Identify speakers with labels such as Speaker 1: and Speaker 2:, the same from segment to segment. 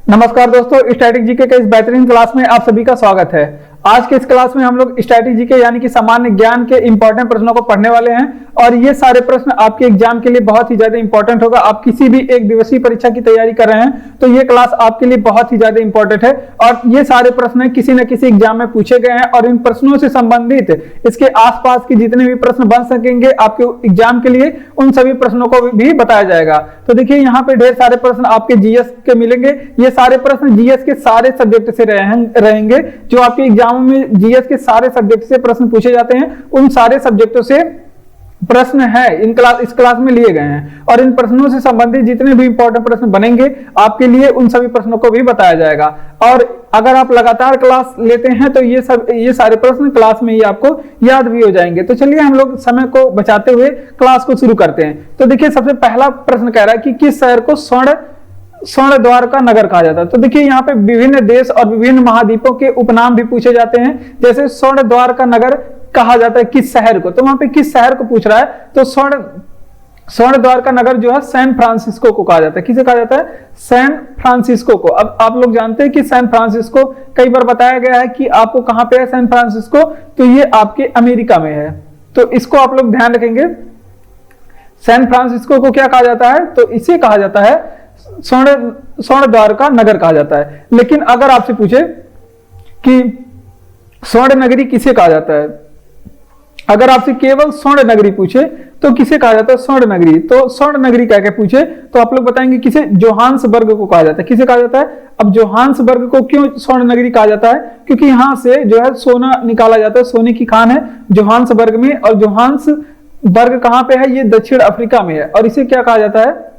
Speaker 1: नमस्कार दोस्तों, static GK के इस बेहतरीन क्लास में आप सभी का स्वागत है। आज के इस क्लास में हम लोग स्टैटिक जीके यानी कि सामान्य ज्ञान के इंपॉर्टेंट प्रश्नों को पढ़ने वाले हैं और ये सारे प्रश्न आपके एग्जाम के लिए बहुत ही ज्यादा इंपॉर्टेंट होगा। आप किसी भी एक दिवसीय परीक्षा की तैयारी कर रहे हैं तो ये क्लास आपके लिए बहुत ही ज्यादा इंपॉर्टेंट है और ये सारे प्रश्न किसी न किसी एग्जाम में पूछे गए हैं और इन प्रश्नों से संबंधित इसके आसपास के जितने भी प्रश्न बन सकेंगे आपके एग्जाम के लिए, उन सभी प्रश्नों को भी बताया जाएगा। तो देखिए यहाँ पे ढेर सारे प्रश्न आपके जीएस के मिलेंगे। ये सारे प्रश्न जीएस के सारे सब्जेक्ट से रहेंगे। जो आपके एग्जाम में जीएस के सारे सब्जेक्ट से प्रश्न पूछे जाते हैं, उन सारे सब्जेक्टों से प्रश्न है इस क्लास में लिए गए हैं और इन प्रश्नों से संबंधित जितने भी इंपॉर्टेंट प्रश्न बनेंगे आपके लिए उन सभी प्रश्नों को भी बताया जाएगा। और अगर आप लगातार क्लास लेते हैं तो ये सारे प्रश्न क्लास में ही आपको याद भी हो जाएंगे। तो चलिए हम लोग समय को बचाते हुए क्लास को शुरू करते हैं। तो देखिए सबसे पहला प्रश्न कह रहा है कि किस शहर को स्वर्ण द्वार का नगर कहा जाता है। तो देखिए यहाँ पे विभिन्न देश और विभिन्न महाद्वीपों के उपनाम भी पूछे जाते हैं। जैसे स्वर्ण द्वार का नगर कहा जाता है किस शहर को, तो वहां पे किस शहर को पूछ रहा है। तो स्वर्ण द्वार का नगर जो है सैन फ्रांसिस्को को कहा जाता है। किसे कहा जाता है? सैन फ्रांसिस्को को। अब आप लोग जानते हैं कि सैन फ्रांसिस्को कई बार बताया गया है कि आपको कहां पे है सैन फ्रांसिस्को, तो ये आपके अमेरिका में है। तो इसको आप लोग ध्यान रखेंगे। सैन फ्रांसिस्को को क्या कहा जाता है? तो इसे कहा जाता है स्वर्ण द्वार का नगर कहा जाता है। लेकिन अगर आपसे पूछे कि स्वर्ण नगरी किसे कहा जाता है, अगर आपसे केवल स्वर्ण नगरी पूछे तो किसे कहा जाता है? स्वर्ण नगरी। तो स्वर्ण नगरी क्या क्या पूछे तो आप लोग बताएंगे किसे? जोहान्सबर्ग को कहा जाता है। किसे कहा जाता है? अब जोहान्सबर्ग को क्यों स्वर्ण नगरी कहा जाता है? क्योंकि यहां से जो है सोना निकाला जाता है, सोने की खान है जोहान्सबर्ग में। और जोहान्सबर्ग कहां पे है? ये दक्षिण अफ्रीका में है और इसे क्या कहा जाता है?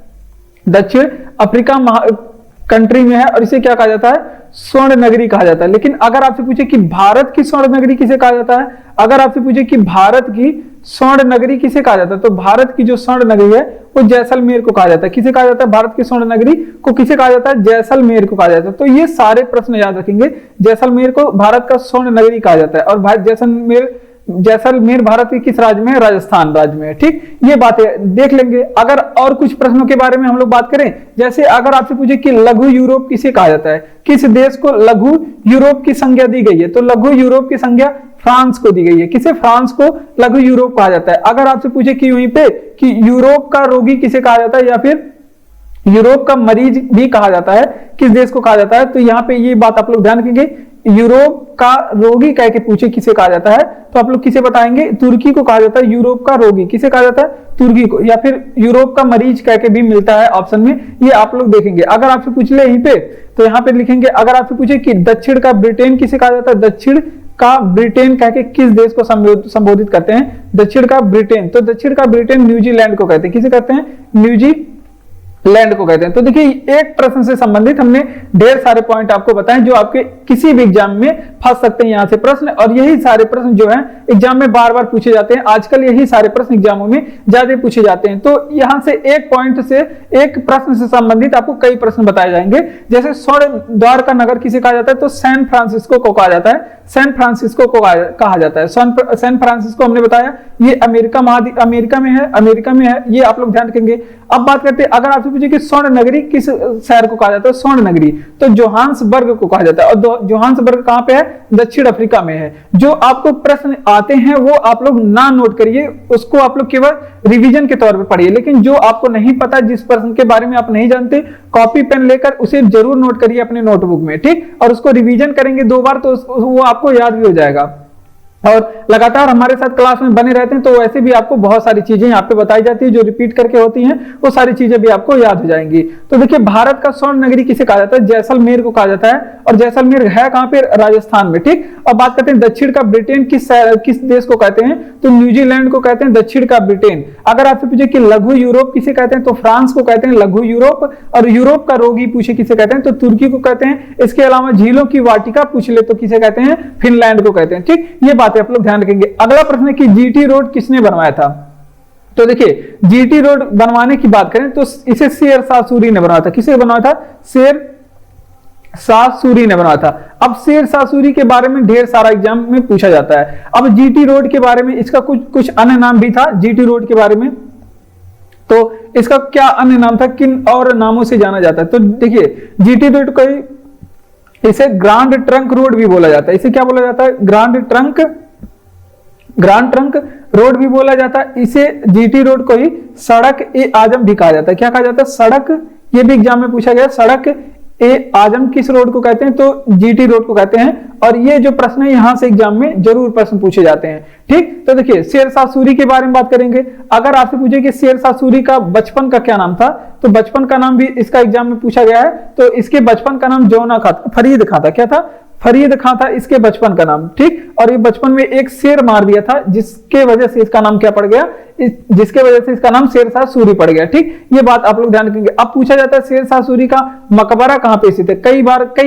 Speaker 1: दक्षिण अफ्रीका कंट्री में है और इसे क्या कहा जाता है? स्वर्ण नगरी कहा जाता है। लेकिन अगर आपसे पूछे कि भारत की स्वर्ण नगरी किसे कहा जाता है, अगर आपसे पूछे कि भारत की स्वर्ण नगरी किसे कहा जाता है, तो भारत की जो स्वर्ण नगरी है वो जैसलमेर को कहा जाता है। किसे कहा जाता है? भारत की स्वर्ण नगरी को किसे कहा जाता है? जैसलमेर को कहा जाता है। तो ये सारे प्रश्न याद रखेंगे। जैसलमेर को भारत का स्वर्ण नगरी कहा जाता है और जैसलमेर भारत के किस राज्य में है? राजस्थान राज्य में है। ठीक, ये बातें देख लेंगे। अगर और कुछ प्रश्नों के बारे में हम लोग बात करें, जैसे अगर आपसे पूछे कि लघु यूरोप किसे कहा जाता है, किस देश को लघु यूरोप की संज्ञा दी गई है, तो लघु यूरोप की संज्ञा फ्रांस को दी गई है। किसे? फ्रांस को लघु यूरोप कहा जाता है। अगर आपसे पूछे कि वहीं पे कि यूरोप का रोगी किसे कहा जाता है या फिर यूरोप का मरीज भी कहा जाता है, किस देश को कहा जाता है, तो यहाँ पे ये बात आप लोग ध्यान रखेंगे। यूरोप का रोगी कह के पूछे किसे कहा जाता है, तो आप लोग किसे बताएंगे? तुर्की को कहा जाता है यूरोप का रोगी। किसे कहा जाता है? तुर्की को। या फिर यूरोप का मरीज कह के भी मिलता है ऑप्शन में, ये आप लोग देखेंगे। अगर आपसे पूछ ले यहीं पे तो यहाँ पे लिखेंगे। अगर आपसे पूछे कि दक्षिण का ब्रिटेन किसे कहा जाता है, दक्षिण का ब्रिटेन कह के किस देश को संबोधित करते हैं? दक्षिण का ब्रिटेन। तो दक्षिण का ब्रिटेन न्यूजीलैंड को कहते हैं। किसे कहते हैं? न्यूजीलैंड को कहते हैं। तो देखिए एक प्रश्न से संबंधित हमने ढेर सारे पॉइंट आपको बताएं जो आपके किसी भी एग्जाम में फंस सकते हैं यहां से प्रश्न, और यही सारे प्रश्न जो हैं एग्जाम में बार बार पूछे जाते हैं। आजकल यही सारे प्रश्न एग्जामों में ज्यादा पूछे जाते हैं। तो यहां से एक पॉइंट से, एक प्रश्न से संबंधित आपको कई प्रश्न बताए जाएंगे। जैसे स्वर्ण द्वार का नगर किसे कहा जाता है, तो सैन फ्रांसिस्को को कहा जाता है। सैन फ्रांसिस्को को कहा जाता है। सैन फ्रांसिस्को हमने बताया ये अमेरिका में है, ये आप लोग ध्यान रखेंगे। अब बात करते हैं, अगर आपसे पूछे कि स्वर्ण नगरी किस शहर को कहा जाता है, स्वर्ण नगरी, तो जोहान्सबर्ग को कहा जाता है। और जोहान्सबर्ग कहां पे है? दक्षिण अफ्रीका में है। जो आपको प्रश्न आते हैं वो आप लोग ना नोट करिए, उसको आप लोग केवल रिवीजन के तौर पे पढ़िए। लेकिन जो आपको नहीं पता, जिस प्रश्न के बारे में आप नहीं जानते, कॉपी पेन लेकर उसे जरूर नोट करिए अपने नोटबुक में। ठीक, और उसको रिवीजन करेंगे 2 बार तो वो आपको याद भी हो जाएगा। और लगातार हमारे साथ क्लास में बने रहते हैं तो वैसे भी आपको बहुत सारी चीजें यहाँ पे बताई जाती है जो रिपीट करके होती हैं, वो सारी चीजें भी आपको याद हो जाएंगी। तो देखिए भारत का स्वर्ण नगरी किसे कहा जाता है? जैसलमेर को कहा जाता है। और जैसलमेर है कहां पे? राजस्थान में। ठीक, अब बात करते हैं दक्षिण का ब्रिटेन किस देश को कहते हैं, तो न्यूजीलैंड को कहते हैं दक्षिण का ब्रिटेन। अगर आपसे पूछे कि लघु यूरोप किसे कहते हैं, तो फ्रांस को कहते हैं लघु यूरोप। और यूरोप का रोगी पूछे किसे कहते हैं, तो तुर्की को कहते हैं। इसके अलावा झीलों की वाटिका पूछ ले तो किसे कहते हैं? फिनलैंड को कहते हैं। ठीक, ये बातें आप लोग ध्यान रखेंगे। अगला प्रश्न है कि जीटी रोड किसने बनवाया था, तो देखिए जीटी रोड बनवाने की बात करें तो इसे शेरशाह सूरी ने बनवाया था। किसे बनवाया था? शेरशाह सूरी ने बनवाया था। अब शेरशाह सूरी के बारे में ढेर सारा एग्जाम में पूछा जाता है। अब जीटी रोड के बारे में इसका कुछ अन्य नाम भी था जीटी रोड के बारे में। तो इसका क्या अन्य नाम था, किन और नामों से जाना जाता है? तो देखिए जीटी रोड को इसे ग्रांड ट्रंक रोड भी बोला जाता है। इसे क्या बोला जाता है? ग्रांड ट्रंक रोड भी बोला जाता है। इसे जीटी रोड को ही सड़क ए आजम भी कहा जाता है। क्या कहा जाता है? सड़क, ये भी एग्जाम में पूछा गया, सड़क ए आजम किस रोड को कहते हैं? तो जीटी रोड को कहते हैं। और ये जो प्रश्न है यहां से एग्जाम में जरूर प्रश्न पूछे जाते हैं। ठीक, तो देखिए शेरशाह सूरी के बारे में बात करेंगे। अगर आपसे पूछे कि शेरशाह सूरी का बचपन का क्या नाम था, तो बचपन का नाम भी इसका एग्जाम में पूछा गया है। तो इसके बचपन का नाम जोना खां, फरीद खां था। क्या था? फरीद खां था इसके बचपन का नाम। ठीक, और ये बचपन में एक शेर मार दिया था, जिसके वजह से इसका नाम क्या पड़ गया? जिसके वजह से इसका नाम शेरशाह सूरी पड़ गया। ठीक, ये बात आप लोग ध्यान रखेंगे। अब पूछा जाता है शेरशाह सूरी का मकबरा कहां पे स्थित है? कई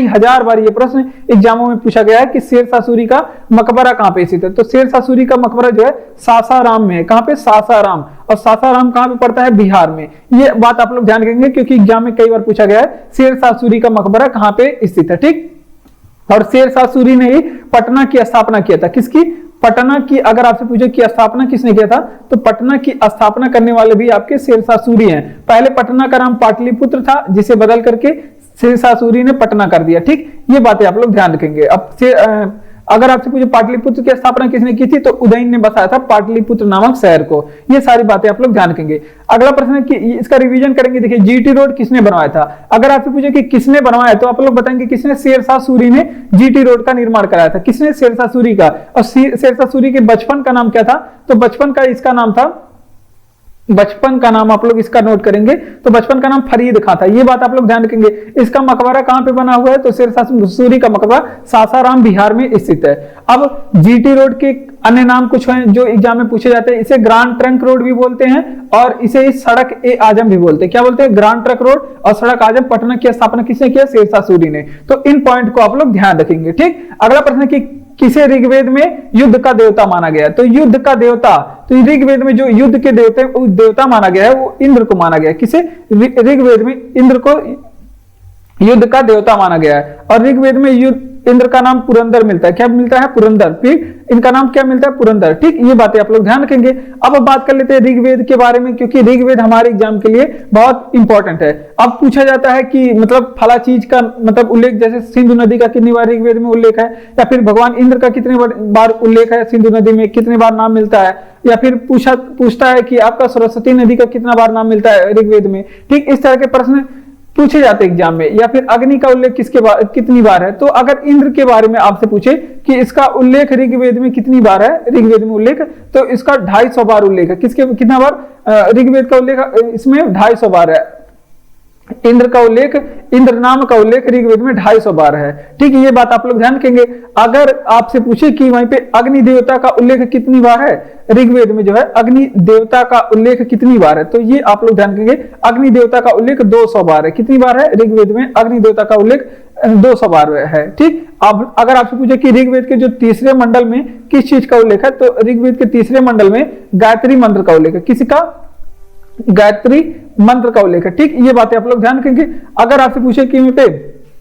Speaker 1: हजार बार ये प्रश्न एग्जामों में पूछा गया है कि शेरशाह सूरी का मकबरा कहां पे स्थित है। तो शेरशाह सूरी का मकबरा जो है सासाराम में है। कहां पे? सासाराम। और सासाराम कहां पे पड़ता है? बिहार में। ये बात आप लोग ध्यान रखेंगे क्योंकि एग्जाम में कई बार पूछा गया है शेरशाह सूरी का मकबरा कहां पे स्थित है। ठीक, और शेरशाह सूरी ने ही पटना की स्थापना किया था। किसकी? पटना की। अगर आपसे पूछे कि स्थापना किसने किया था, तो पटना की स्थापना करने वाले भी आपके शेरशाह सूरी हैं। पहले पटना का नाम पाटलिपुत्र था, जिसे बदल करके शेरशाह सूरी ने पटना कर दिया। ठीक, ये बातें आप लोग ध्यान रखेंगे। अब अगर आपसे पूछे पाटलिपुत्र की स्थापना किसने की थी, तो उदयन ने बसाया था पाटलिपुत्र नामक शहर को। ये सारी बातें आप लोग ध्यान रखेंगे। अगला प्रश्न है कि इसका रिवीजन करेंगे। देखिए जीटी रोड किसने बनवाया था? अगर आपसे पूछे कि किसने बनवाया, तो आप लोग बताएंगे किसने? शेरशाह सूरी ने जीटी रोड का निर्माण कराया था। किसने? शेरशाह सूरी का। और शेरशाह सूरी के बचपन का नाम क्या था? तो बचपन का इसका नाम था, बचपन का नाम आप लोग इसका नोट करेंगे, तो बचपन का नाम फरीद खां था। ये बात आप लोग ध्यान रखेंगे। इसका मकबरा कहां पे बना हुआ है? तो शेरशाह सूरी का मकबरा सासाराम बिहार में स्थित है। अब जीटी रोड के अन्य नाम कुछ हैं जो एग्जाम में पूछे जाते हैं। इसे ग्रांड ट्रंक रोड भी बोलते हैं और इसे सड़क ए आजम भी बोलते हैं। क्या बोलते हैं? ग्रांड ट्रंक रोड और सड़क आजम। पटना की स्थापना किसने किया? शेरशाह सूरी ने। तो इन पॉइंट को आप लोग ध्यान रखेंगे। ठीक, अगला प्रश्न कि किसे ऋग्वेद में युद्ध का देवता माना गया? तो युद्ध का देवता, तो ऋग्वेद में जो युद्ध के देवता माना गया है वो इंद्र को माना गया है। किसे? ऋग्वेद में इंद्र को युद्ध का देवता माना गया है। और ऋग्वेद में इंद्र का नाम पुरंदर मिलता है। क्या मिलता है? पुरंदर। फिर इनका नाम क्या मिलता है? पुरंदर। ठीक, ये बातें आप लोग ध्यान रखेंगे। अब बात कर लेते हैं ऋग्वेद के बारे में, क्योंकि ऋग्वेद हमारे एग्जाम के लिए बहुत इंपॉर्टेंट है। अब पूछा जाता है कि मतलब फला चीज का मतलब उल्लेख, जैसे सिंधु नदी का कितनी बार ऋग्वेद में उल्लेख है, या फिर भगवान इंद्र का कितने बार उल्लेख है सिंधु नदी में, कितने बार नाम मिलता है, या फिर पूछता है कि आपका सरस्वती नदी का कितना बार नाम मिलता है ऋग्वेद में। ठीक, इस तरह के प्रश्न पूछे जाते हैं एग्जाम में। या फिर अग्नि का उल्लेख कितनी बार है? तो अगर इंद्र के बारे में आपसे पूछे कि इसका उल्लेख ऋग्वेद में कितनी बार है, ऋग्वेद में उल्लेख, तो इसका 250 बार उल्लेख है। किसके कितना बार? ऋग्वेद का उल्लेख इसमें 250 बार है। इंद्र का उल्लेख, इंद्र नाम का उल्लेख ऋग्वेद में 250 बार है। ठीक है, ये बात आप लोग ध्यान रखेंगे। अगर आपसे पूछे कि वहीं पे अग्नि देवता का उल्लेख कितनी बार है ऋग्वेद में, जो है अग्नि देवता का उल्लेख कितनी बार है, तो ये आप लोग ध्यान रखेंगे। अग्नि देवता का उल्लेख 200 बार है। कितनी बार है ऋग्वेद में अग्नि देवता का उल्लेख? 200 बार है। ठीक, अब अगर आपसे पूछे कि ऋग्वेद के जो तीसरे मंडल में किस चीज का उल्लेख है, तो ऋग्वेद के तीसरे मंडल में गायत्री मंत्र का उल्लेख है। किसी का? गायत्री मंत्र का उल्लेख है। ठीक, ये बातें आप लोग ध्यान रखेंगे। अगर आपसे पूछे कि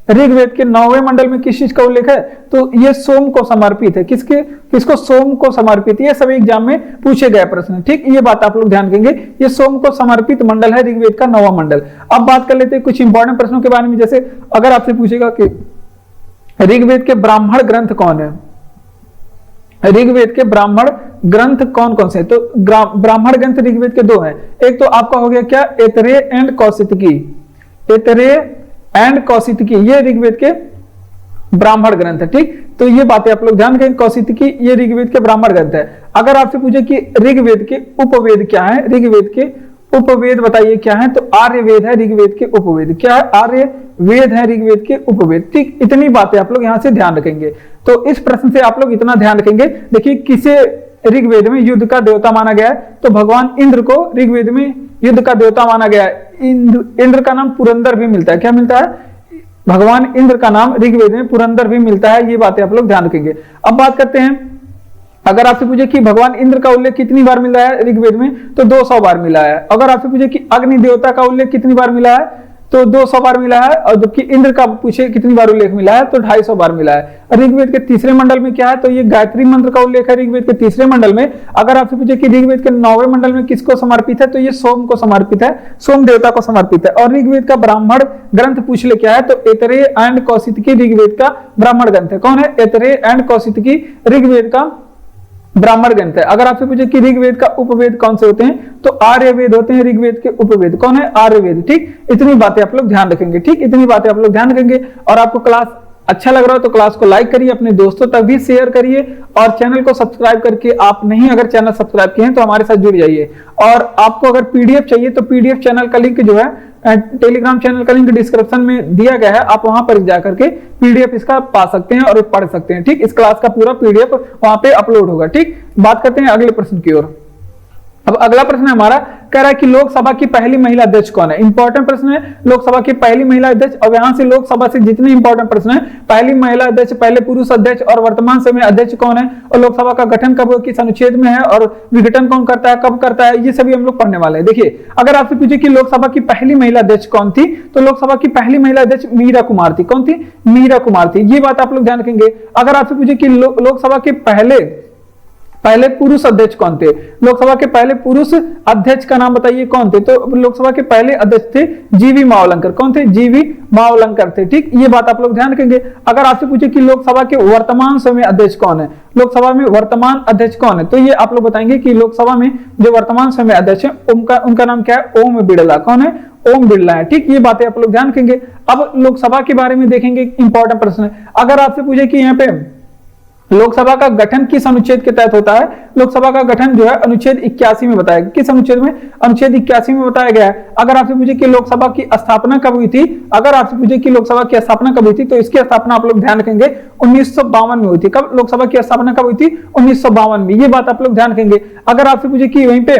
Speaker 1: ऋग्वेद के 9वें मंडल में किस चीज का उल्लेख है, तो ये सोम को समर्पित है। किसको? सोम को समर्पित। ये सभी एग्जाम में पूछे गए प्रश्न। ठीक, ये बात आप लोग ध्यान रखेंगे। ये सोम को समर्पित मंडल है ऋग्वेद का 9वां मंडल। अब बात कर लेते हैं कुछ इंपॉर्टेंट प्रश्नों के बारे में। जैसे अगर आपसे पूछेगा कि ऋग्वेद के ब्राह्मण ग्रंथ कौन है, ऋग्वेद के ब्राह्मण ग्रंथ कौन कौन से? तो ब्राह्मण ग्रंथ ऋग्वेद के 2 हैं। एक तो आपका हो गया क्या? ऐतरेय एंड कौशितकी। ऐतरेय एंड कौशितकी ये ऋग्वेद के ब्राह्मण ग्रंथ है। ठीक, तो ये बातें आप लोग ध्यान रखें। कौशितकी ये ऋग्वेद के ब्राह्मण ग्रंथ है। अगर आपसे पूछे कि ऋग्वेद के उपवेद क्या है, ऋग्वेद के उपवेद बताइए क्या है, तो आर्य वेद है ऋग्वेद के उपवेद। क्या है? आर्य वेद है ऋग्वेद के उपवेद। ठीक, इतनी बातें आप लोग यहां से ध्यान रखेंगे। तो इस प्रश्न से आप लोग इतना ध्यान रखेंगे। देखिए किसे ऋग्वेद में युद्ध का देवता माना गया है, तो भगवान इंद्र को ऋग्वेद में युद्ध का देवता माना गया है। इंद्र का नाम पुरंदर भी मिलता है। क्या मिलता है? भगवान इंद्र का नाम ऋग्वेद में पुरंदर भी मिलता है। ये बातें आप लोग ध्यान रखेंगे। अब बात करते हैं, अगर आपसे पूछे कि भगवान इंद्र का उल्लेख कितनी बार मिला है ऋग्वेद में, तो 200 बार मिला है। अगर आपसे पूछे कि अग्नि देवता का उल्लेख कितनी बार मिला है तो 200 बार मिला है, और जबकि इंद्र का पूछे कितनी बार उल्लेख मिला है तो 250 बार मिला है। ऋग्वेद के तीसरे मंडल में क्या है, तो ये गायत्री मंत्र का उल्लेख है ऋग्वेद के तीसरे मंडल में। अगर आपसे पूछे कि ऋग्वेद के 9वें मंडल में किसको समर्पित है, तो ये सोम को समर्पित है, सोम देवता को समर्पित है। और ऋग्वेद का ब्राह्मण ग्रंथ पूछ ले क्या है, तो ऐतरेय एंड कौशितकी ऋग्वेद का ब्राह्मण ग्रंथ है। कौन है, ऐतरेय एंड कौशितकी ऋग्वेद का ब्राह्मण ग्रंथ है। अगर आपसे पूछे कि ऋग्वेद का उपवेद कौन से होते हैं, तो आर्यवेद होते हैं ऋग्वेद के उपवेद। कौन है, आर्यवेद। ठीक, इतनी बातें आप लोग ध्यान रखेंगे। ठीक, इतनी बातें आप लोग ध्यान रखेंगे। और आपको क्लास अच्छा लग रहा हो तो क्लास को लाइक करिए, अपने दोस्तों तक भी शेयर करिए, और चैनल को सब्सक्राइब करके, आप नहीं अगर चैनल सब्सक्राइब किए हैं तो हमारे साथ जुड़ जाइए। और आपको अगर पीडीएफ चाहिए तो पीडीएफ चैनल का लिंक जो है, टेलीग्राम चैनल का लिंक डिस्क्रिप्शन में दिया गया है, आप वहां पर जाकर के पीडीएफ इसका पा सकते हैं और पढ़ सकते हैं। ठीक, इस क्लास का पूरा पीडीएफ वहां पे अपलोड होगा। ठीक, बात करते हैं अगले प्रश्न की ओर। अब अगला प्रश्न हमारा कह रहा है कि लोकसभा की पहली महिला अध्यक्ष कौन है। इंपॉर्टेंट प्रश्न है, लोकसभा की पहली महिला अध्यक्ष। और यहां से लोकसभा से जितने इंपॉर्टेंट प्रश्न है, पहली महिला अध्यक्ष, पहले पुरुष अध्यक्ष और वर्तमान समय अध्यक्ष कौन है, और लोकसभा का गठन कब किस अनुच्छेद में है, और विघटन कौन करता है, कब करता है, ये सभी हम लोग पढ़ने वाले हैं। देखिए, अगर आपसे पूछे कि लोकसभा की पहली महिला अध्यक्ष कौन थी, तो लोकसभा की पहली महिला अध्यक्ष मीरा कुमार थी। कौन थी, मीरा कुमार थी। ये बात आप लोग ध्यान रखेंगे। अगर आपसे पूछे कि लोकसभा के पहले पुरुष अध्यक्ष कौन थे, लोकसभा के पहले पुरुष अध्यक्ष का नाम बताइए कौन थे, तो लोकसभा के पहले अध्यक्ष थे जीवी मावलंकर। कौन थे, जीवी मावलंकर थे। ठीक, ये बात आप लोग ध्यान रखेंगे। अगर आपसे पूछे कि लोकसभा के वर्तमान समय अध्यक्ष कौन है, लोकसभा में वर्तमान अध्यक्ष कौन है, तो ये आप लोग बताएंगे कि लोकसभा में जो वर्तमान समय अध्यक्ष है उनका नाम क्या है, ओम बिड़ला। कौन है, ओम बिड़ला है। ठीक, ये बातें आप लोग ध्यान रखेंगे। अब लोकसभा के बारे में देखेंगे, इंपॉर्टेंट प्रश्न है। अगर आपसे पूछे कि यहाँ पे लोकसभा का गठन किस अनुच्छेद के तहत होता है, लोकसभा का गठन जो है अनुच्छेद 81 में बताया गया। किस अनुच्छेद में, अनुच्छेद 81 में बताया गया है। अगर आपसे पूछे कि लोकसभा की स्थापना कब हुई थी, अगर आपसे पूछे कि लोकसभा की स्थापना कब हुई थी, तो इसकी स्थापना आप लोग ध्यान रखेंगे 1952 में हुई थी। कब लोकसभा की स्थापना कब हुई थी, 1952 में। ये बात आप लोग ध्यान रखेंगे। अगर आपसे पूछे कि वहीं पे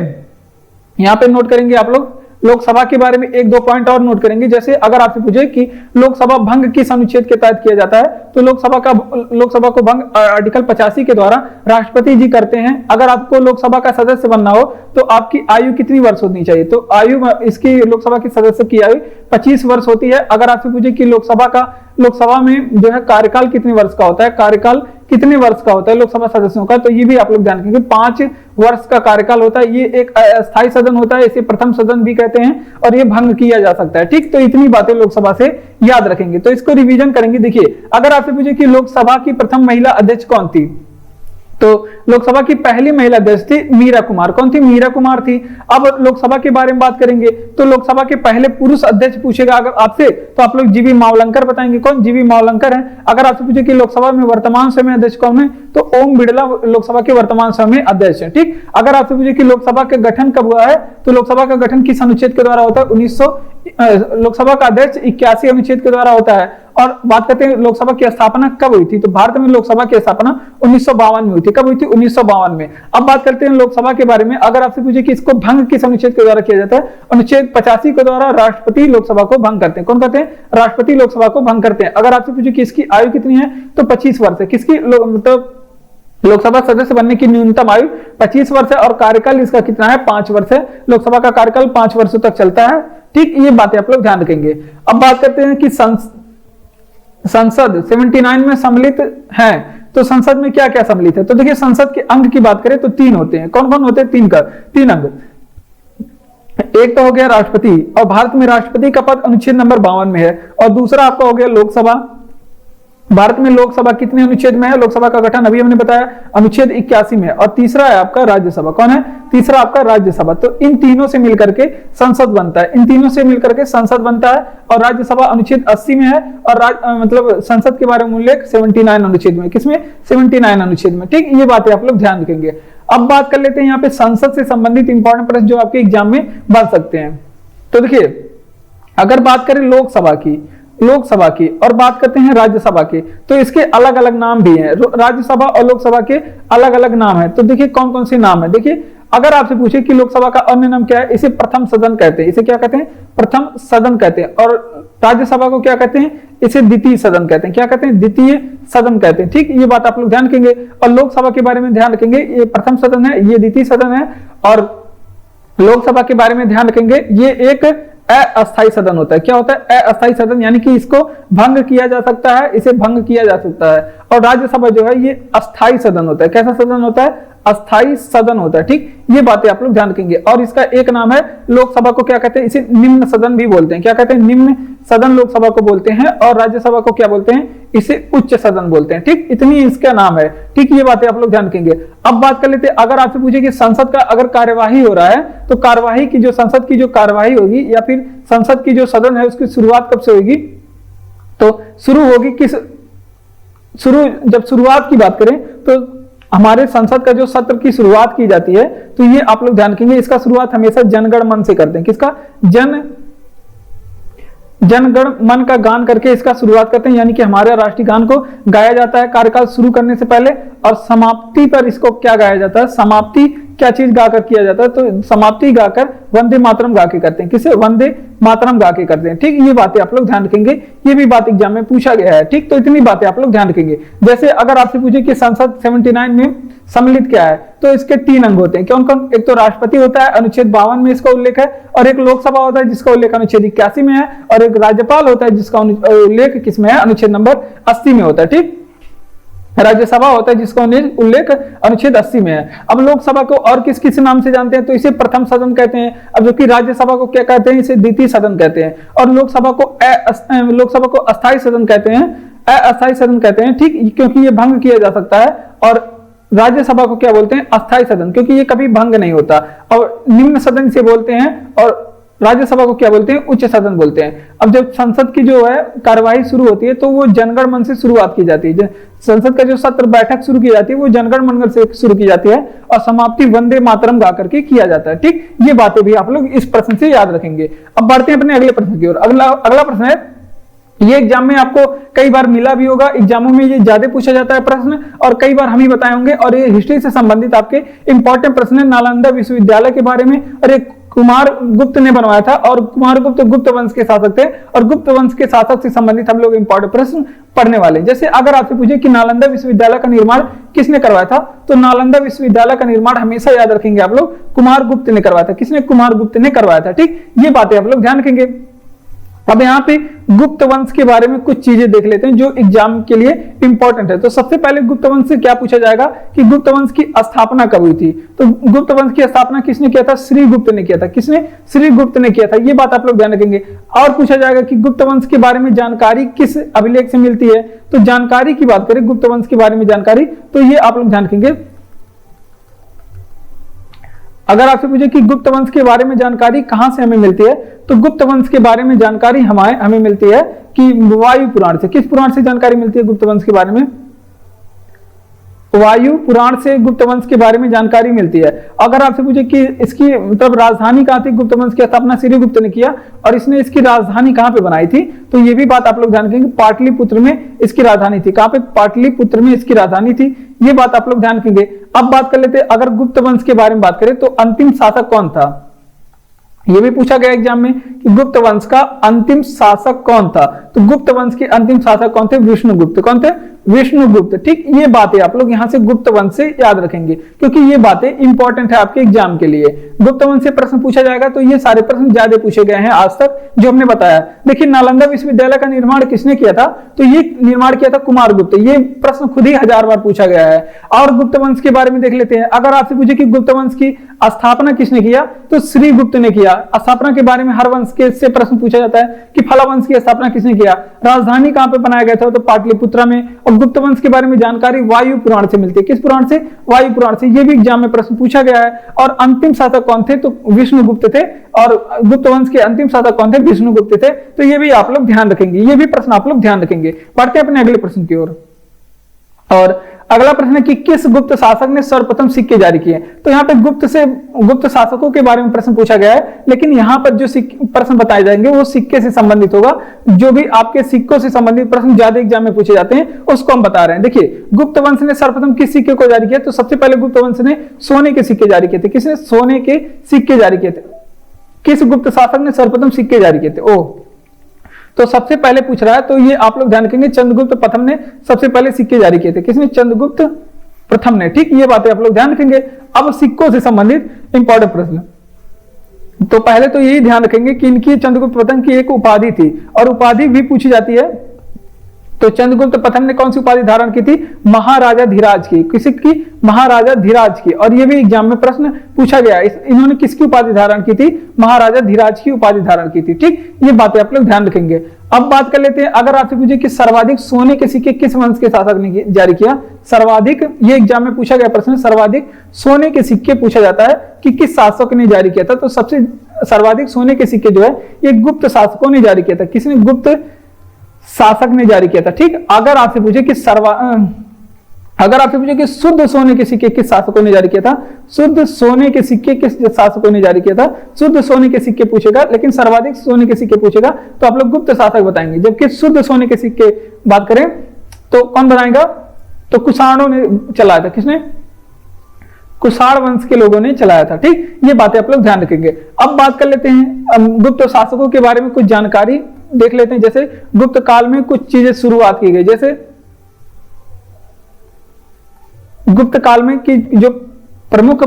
Speaker 1: यहाँ पे नोट करेंगे आप लोग, लोकसभा के बारे में एक दो पॉइंट और नोट करेंगे। जैसे अगर आपसे पूछे कि लोकसभा भंग किस अनुच्छेद के तहत किया जाता है, तो लोकसभा को भंग आर्टिकल 85 के द्वारा राष्ट्रपति जी करते हैं। अगर आपको लोकसभा का सदस्य बनना हो तो आपकी आयु कितनी वर्ष होनी चाहिए, तो आयु इसकी लोकसभा की सदस्य की आयु 25 वर्ष होती है। अगर आपसे पूछे कि लोकसभा में जो है कार्यकाल कितने वर्ष का होता है, कार्यकाल कितने वर्ष का होता है लोकसभा सदस्यों का, तो ये भी आप लोग ध्यान रखेंगे। 5 वर्ष का कार्यकाल होता है। ये एक अस्थायी सदन होता है, इसे प्रथम सदन भी कहते हैं, और ये भंग किया जा सकता है। ठीक, तो इतनी बातें लोकसभा से याद रखेंगे। तो इसको रिवीजन करेंगे। देखिए, अगर आपसे पूछे कि लोकसभा की प्रथम महिला अध्यक्ष कौन थी, तो लोकसभा की पहली महिला अध्यक्ष थी मीरा कुमार। कौन थी, मीरा कुमार थी। अब लोकसभा के बारे में बात करेंगे तो लोकसभा के पहले पुरुष अध्यक्ष पूछेगा अगर आपसे, तो आप लोग जीवी मावलंकर बताएंगे। कौन, जीवी मावलंकर है। अगर आपसे पूछे कि लोकसभा में वर्तमान समय अध्यक्ष कौन है, तो ओम बिड़ला लोकसभा के वर्तमान समय अध्यक्ष है। ठीक, अगर आपसे पूछे कि लोकसभा का गठन कब हुआ है, तो लोकसभा का गठन किस अनुच्छेद के द्वारा होता है, लोकसभा का अध्यक्ष 81 अनुच्छेद के द्वारा होता है। और बात करते हैं लोकसभा की स्थापना कब हुई थी, तो भारत में लोकसभा की स्थापना 1952 में हुई थी। कब हुई थी, 1952 में। अब बात करते हैं लोकसभा के बारे में। अगर आपसे पूछे कि इसको भंग किस अनुच्छेद के द्वारा किया जाता है, अनुच्छेद 85 के द्वारा राष्ट्रपति लोकसभा को भंग करते हैं। कौन करते हैं, राष्ट्रपति लोकसभा को भंग करते हैं। अगर आपसे पूछे कि इसकी आयु कितनी है, तो 25 वर्ष है। किसकी, मतलब लोकसभा सदस्य बनने की न्यूनतम आयु 25 वर्ष है, और कार्यकाल इसका कितना है, 5 वर्ष है। लोकसभा का कार्यकाल 5 वर्षों तक चलता है। ठीक, ये बातें आप लोग ध्यान रखेंगे। अब बात करते हैं कि संसद 79 में सम्मिलित है, तो संसद में क्या क्या सम्मिलित है, तो देखिए संसद के अंग की बात करें तो 3 होते हैं। कौन कौन होते हैं, 3 अंग। एक तो हो गया राष्ट्रपति, और भारत में राष्ट्रपति का पद अनुच्छेद नंबर 52 में है। और दूसरा आपका हो गया लोकसभा। भारत में लोकसभा कितने अनुच्छेद में है, लोकसभा का गठन अभी हमने बताया अनुच्छेद 81 में। और तीसरा है आपका राज्यसभा। कौन है, तीसरा आपका राज्यसभा। तो इन तीनों से मिलकर के संसद बनता है, इन तीनों से मिलकर के संसद बनता है। और राज्यसभा अनुच्छेद 80 में है, और मतलब संसद के बारे में उल्लेख 79 अनुच्छेद में। किसमें, 79 अनुच्छेद में। ठीक, ये बातें आप लोग ध्यान रखेंगे। अब बात कर लेते हैं यहाँ पे संसद से संबंधित इंपॉर्टेंट प्रश्न जो आपके एग्जाम में बन सकते हैं। तो देखिए, अगर बात करें लोकसभा की और बात करते हैं राज्यसभा के, तो इसके अलग अलग नाम भी हैं। राज्यसभा और लोकसभा के अलग अलग नाम है। तो देखिए कौन कौन से नाम है। देखिए, अगर आपसे पूछे कि लोकसभा का अन्य नाम क्या है, इसे प्रथम सदन कहते हैं। इसे क्या कहते हैं, प्रथम सदन कहते हैं। और राज्यसभा को क्या कहते हैं, इसे द्वितीय सदन कहते हैं। क्या कहते हैं, द्वितीय सदन कहते हैं। ठीक, ये बात आप लोग ध्यान रखेंगे। और लोकसभा के बारे में ध्यान रखेंगे, ये प्रथम सदन है, ये द्वितीय सदन है। और लोकसभा के बारे में ध्यान रखेंगे, ये एक अस्थायी सदन होता है। क्या होता है? अस्थायी सदन, यानी कि इसको भंग किया जा सकता है, इसे भंग किया जा सकता है। और राज्यसभा जो है ये अस्थायी सदन होता है। कैसा सदन होता है? अस्थायी सदन होता है। ठीक, ये बातें आप लोग ध्यान रखेंगे। और इसका एक नाम है लोकसभा को क्या कहते हैं? इसे निम्न सदन भी बोलते हैं। क्या कहते हैं? निम्न सदन लोकसभा को बोलते हैं। और राज्यसभा को क्या बोलते हैं? इसे उच्च सदन बोलते हैं। ठीक, इतनी इसका नाम है। ठीक, ये बातें आप लोग ध्यान रखेंगे। अब बात कर लेते हैं, अगर आपसे पूछे कि संसद का अगर कार्यवाही हो रहा है तो कार्यवाही की जो संसद की जो कार्यवाही होगी या फिर संसद की जो सदन है उसकी शुरुआत कब से होगी? तो शुरू होगी जब शुरुआत की बात करें तो हमारे संसद का जो सत्र की शुरुआत की जाती है तो ये आप लोग ध्यान रखेंगे, इसका शुरुआत हमेशा जनगण मन से करते हैं। किसका? जनगण मन का गान करके इसका शुरुआत करते हैं, यानी कि हमारे राष्ट्रीय गान को गाया जाता है कार्यकाल शुरू करने से पहले। और समाप्ति पर इसको क्या गाया जाता है? समाप्ति क्या चीज गाकर किया जाता है? तो समाप्ति गाकर वंदे मातरम गा के करते हैं। किसे? वंदे मातरम गा के करते हैं। ठीक, ये बातें आप लोग ध्यान रखेंगे, ये भी बात एग्जाम में पूछा गया है। ठीक, तो इतनी बातें आप लोग ध्यान रखेंगे। जैसे अगर आपसे पूछे कि संसद 79 में सम्मिलित क्या है, तो इसके 3 अंग होते हैं। कौन कौन? एक तो राष्ट्रपति होता है, अनुच्छेद 52 में इसका उल्लेख है। और एक लोकसभा होता है जिसका उल्लेख अनुच्छेद 81 में है। और एक राज्यपाल होता है जिसका उल्लेख किसमें है? अनुच्छेद नंबर 80 में होता है। ठीक, राज्यसभा होता है जिसका उल्लेख अनुच्छेद 80 में है। अब लोकसभा को और किस किस नाम से जानते हैं? तो इसे प्रथम सदन कहते हैं। अब जो कि राज्यसभा को क्या कहते हैं? इसे द्वितीय सदन कहते हैं। और लोकसभा को अस्थायी सदन कहते हैं, अस्थायी सदन कहते हैं। ठीक, क्योंकि ये भंग किया जा सकता है। और राज्यसभा को क्या बोलते हैं? अस्थायी सदन, क्योंकि ये कभी भंग नहीं होता। और निम्न सदन से बोलते हैं। और राज्यसभा को क्या बोलते हैं? उच्च सदन बोलते हैं। अब जब संसद की जो है कार्यवाही शुरू होती है तो वो जनगण मन से शुरुआत की जाती है। संसद का जो सत्र बैठक शुरू की जाती है वो जनगण मन से शुरू की जाती है और समाप्ति वंदे मातरम गा करके किया जाता है। ठीक, ये बातें भी आप लोग इस प्रश्न से याद रखेंगे। अब बढ़ते हैं अपने अगले प्रश्न की ओर। अगला प्रश्न है, ये एग्जाम में आपको कई बार मिला भी होगा, एग्जामों में ये ज्यादा पूछा जाता है प्रश्न, और कई बार हम ही बताए होंगे। और ये हिस्ट्री से संबंधित आपके इंपॉर्टेंट प्रश्न है। नालंदा विश्वविद्यालय के बारे में, और एक कुमार गुप्त ने बनवाया था। और कुमार गुप्त गुप्त वंश के शासक थे, और गुप्त वंश के शासक से संबंधित हम लोग इंपॉर्टेंट प्रश्न पढ़ने वाले। जैसे अगर आपसे पूछे कि नालंदा विश्वविद्यालय का निर्माण किसने करवाया था, तो नालंदा विश्वविद्यालय का निर्माण हमेशा याद रखेंगे आप लोग, कुमार गुप्त ने करवाया था। किसने? कुमार गुप्त ने करवाया था। ठीक, ये बातें आप लोग ध्यान रखेंगे। अब यहाँ पे गुप्त वंश के बारे में कुछ चीजें देख लेते हैं जो एग्जाम के लिए इंपॉर्टेंट है। तो सबसे पहले गुप्त वंश से क्या पूछा जाएगा कि गुप्त वंश की स्थापना कब हुई थी? तो गुप्त वंश की स्थापना किसने किया था? श्रीगुप्त ने किया था। किसने? श्रीगुप्त ने किया था। ये बात आप लोग ध्यान रखेंगे। और पूछा जाएगा कि गुप्त वंश के बारे में जानकारी किस अभिलेख से मिलती है? तो जानकारी की बात करें गुप्त वंश के बारे में जानकारी, तो ये आप लोग ध्यान रखेंगे। अगर आपसे पूछे कि गुप्त वंश के बारे में जानकारी कहां से हमें मिलती है, तो गुप्त वंश के बारे में जानकारी हमें मिलती है कि वायु पुराण से। किस पुराण से जानकारी मिलती है गुप्त वंश के बारे में? वायु पुराण से गुप्त वंश के बारे में जानकारी मिलती है। अगर आपसे पूछे कि इसकी मतलब राजधानी कहां थी, गुप्त वंश की स्थापना श्रीगुप्त ने किया, और इसने इसकी राजधानी कहां पे बनाई थी, तो ये भी बात आप लोग ध्यान रखेंगे। पाटलिपुत्र में इसकी राजधानी थी। कहां पे? पाटलिपुत्र में इसकी राजधानी थी। ये बात आप लोग ध्यान रखेंगे। अब बात कर लेते हैं, अगर गुप्त वंश के बारे में बात करें तो अंतिम शासक कौन था? ये भी पूछा गया एग्जाम में कि गुप्त वंश का अंतिम शासक कौन था। तो गुप्त वंश के अंतिम शासक कौन थे? विष्णुगुप्त। कौन थे? विष्णुगुप्त। ठीक, ये बातें आप लोग यहां से गुप्त वंश से याद रखेंगे क्योंकि ये बातें इंपॉर्टेंट है आपके एग्जाम के लिए। गुप्त वंश से प्रश्न पूछा जाएगा तो ये सारे प्रश्न ज्यादा पूछे गए हैं आज तक जो हमने बताया। देखिए, नालंदा विश्वविद्यालय का निर्माण किसने किया था? तो ये निर्माण किया था कुमार गुप्त। ये प्रश्न खुद ही 1000 बार पूछा गया है। और गुप्त वंश के बारे में देख लेते हैं। अगर आपसे पूछे कि गुप्त वंश की स्थापना किसने किया, तो श्रीगुप्त ने किया। स्थापना के बारे में हर वंश के से प्रश्न पूछा जाता है कि फला वंश की स्थापना किसने किया, राजधानी कहां पे बनाया गया था, तो पाटलिपुत्रा में। और गुप्त वंश के बारे में जानकारी वायु पुराण से मिलती है। किस पुराण से? वायु पुराण से। ये भी एग्जाम में प्रश्न पूछा गया है। और अंतिम शासक कौन थे? तो विष्णुगुप्त थे। और गुप्त वंश के अंतिम शासक कौन थे? विष्णुगुप्त थे। तो ये भी आप लोग ध्यान रखेंगे, ये भी प्रश्न आप लोग ध्यान रखेंगे। बढ़ते हैं अपने अगले प्रश्न की ओर। और अगला प्रश्न है कि किस गुप्त शासक ने सर्वप्रथम सिक्के जारी किए? तो यहाँ पे गुप्त शासकों के बारे में प्रश्न पूछा गया है, लेकिन यहाँ पर जो प्रश्न बताए जाएंगे वो सिक्के से संबंधित होगा। जो भी आपके सिक्कों से संबंधित प्रश्न ज्यादा एग्जाम में पूछे जाते हैं उसको हम बता रहे हैं। देखिए, गुप्त वंश ने सर्वप्रथम किस सिक्के को जारी किया? तो सबसे पहले गुप्त वंश ने सोने के सिक्के जारी किए थे। किसने? सोने के सिक्के जारी किए थे। किस गुप्त शासक ने सर्वप्रथम सिक्के जारी किए थे? तो सबसे पहले पूछ रहा है, तो ये आप लोग ध्यान रखेंगे, चंद्रगुप्त प्रथम ने सबसे पहले सिक्के जारी किए थे। किसने? चंद्रगुप्त प्रथम ने। ठीक, ये बातें आप लोग ध्यान रखेंगे। अब सिक्कों से संबंधित इंपॉर्टेंट प्रश्न, तो पहले तो यही ध्यान रखेंगे कि इनकी चंद्रगुप्त प्रथम की एक उपाधि थी और उपाधि भी पूछी जाती है। तो चंद्रगुप्त प्रथम ने कौन सी उपाधि धारण की थी? महाराजा धीराज की। किसी की? महाराजा धीराज की। और ये भी एग्जाम में प्रश्न पूछा गया, इन्होंने किसकी उपाधि धारण की थी? महाराजा धीराज की उपाधि धारण की थी। ठीक, ये बातें आप लोग ध्यान रखेंगे। अब बात कर लेते हैं, अगर आपसे पूछे कि सर्वाधिक सोने के सिक्के किस वंश के शासक ने जारी किया? सर्वाधिक, ये एग्जाम में पूछा गया प्रश्न, सर्वाधिक सोने के सिक्के पूछा जाता है कि किस शासक ने जारी किया था? तो सबसे सर्वाधिक सोने के सिक्के जो है ये गुप्त शासकों ने जारी किया था। किसने? गुप्त शासक ने जारी किया था। ठीक, अगर आपसे पूछे कि शुद्ध सोने के सिक्के किस शासकों ने जारी किया था? शुद्ध सोने के सिक्के किस शासकों ने जारी किया था? शुद्ध सोने के सिक्के पूछेगा, लेकिन सर्वाधिक सोने के सिक्के पूछेगा तो आप लोग गुप्त शासक बताएंगे। जबकि शुद्ध सोने के सिक्के बात करें तो कौन बनाएगा? तो कुषाणों ने चलाया था। किसने? कुषाण वंश के लोगों ने चलाया था। ठीक, ये बातें आप लोग ध्यान रखेंगे। अब बात कर लेते हैं गुप्त शासकों के बारे में कुछ जानकारी देख लेते हैं। जैसे गुप्त काल में कुछ चीजें शुरुआत की गई, जैसे गुप्त काल में की जो प्रमुख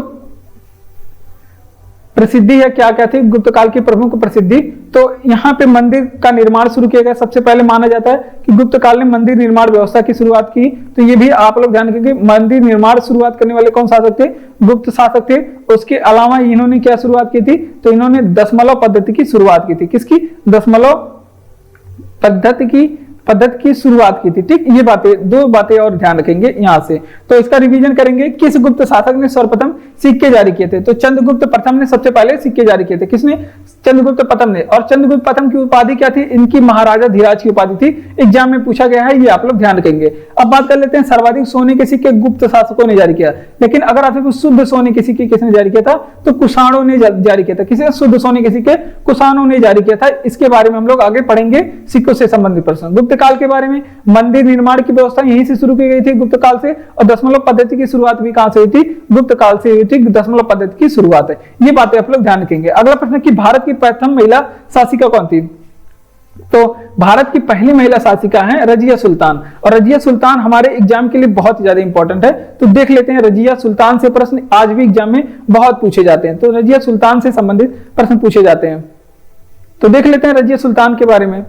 Speaker 1: प्रसिद्धि है, क्या क्या थी गुप्त काल की प्रमुख प्रसिद्धि? तो यहाँ पे मंदिर का निर्माण शुरू किया गया। सबसे पहले माना जाता है कि गुप्त काल ने मंदिर निर्माण व्यवस्था की शुरुआत की। तो ये भी आप लोग ध्यान रखेंगे, मंदिर निर्माण शुरुआत करने वाले कौन शासक थे? गुप्त शासक थे। उसके अलावा इन्होंने क्या शुरुआत की थी? तो इन्होंने दशमलव पद्धति की शुरुआत की थी। किसकी? दशमलव पद्धति की शुरुआत की थी। ठीक, ये बातें, दो बातें और ध्यान रखेंगे यहां से। तो इसका रिवीजन करेंगे। किस गुप्त शासक ने सर्वप्रथम सिक्के जारी किए थे? तो चंद्रगुप्त प्रथम ने सबसे पहले सिक्के जारी किए थे। किसने? चंद्रगुप्त प्रथम ने। और चंद्रगुप्त प्रथम की उपाधि क्या थी? इनकी महाराजा धीराज की उपाधि थी। एग्जाम में पूछा गया है, ये आप लोग ध्यान रखेंगे। अब बात कर लेते हैं सर्वाधिक सोने के सिक्के गुप्त शासकों ने जारी किया। लेकिन अगर आपसे शुद्ध सोने के सिक्के किसने जारी किया था? तो कुषाणों ने जारी किया था। किसने? शुद्ध सोने के सिक्के कुषाणों ने जारी किया था। इसके बारे में हम लोग आगे पढ़ेंगे, सिक्कों से संबंधित प्रश्न। गुप्त काल के बारे में, मंदिर निर्माण की व्यवस्था यहीं से शुरू की गई थी गुप्त काल से। और दशमलव पद्धति की शुरुआत भी कहां से हुई थी? गुप्त काल से हुई थी। दशमलव पद्धति की शुरुआत है। ये बातें आप लोग ध्यान रखेंगे। अगला प्रश्न कि भारत की प्रथम महिला शासिका कौन थी? तो भारत की पहली महिला शासिका है रजिया सुल्तान। और रजिया सुल्तान हमारे एग्जाम के लिए बहुत ज्यादा इंपॉर्टेंट है। तो देख लेते हैं, रजिया सुल्तान से प्रश्न आज भी एग्जाम में बहुत पूछे जाते हैं। तो रजिया सुल्तान से संबंधित प्रश्न पूछे जाते हैं। तो देख लेते हैं रजिया सुल्तान के बारे में।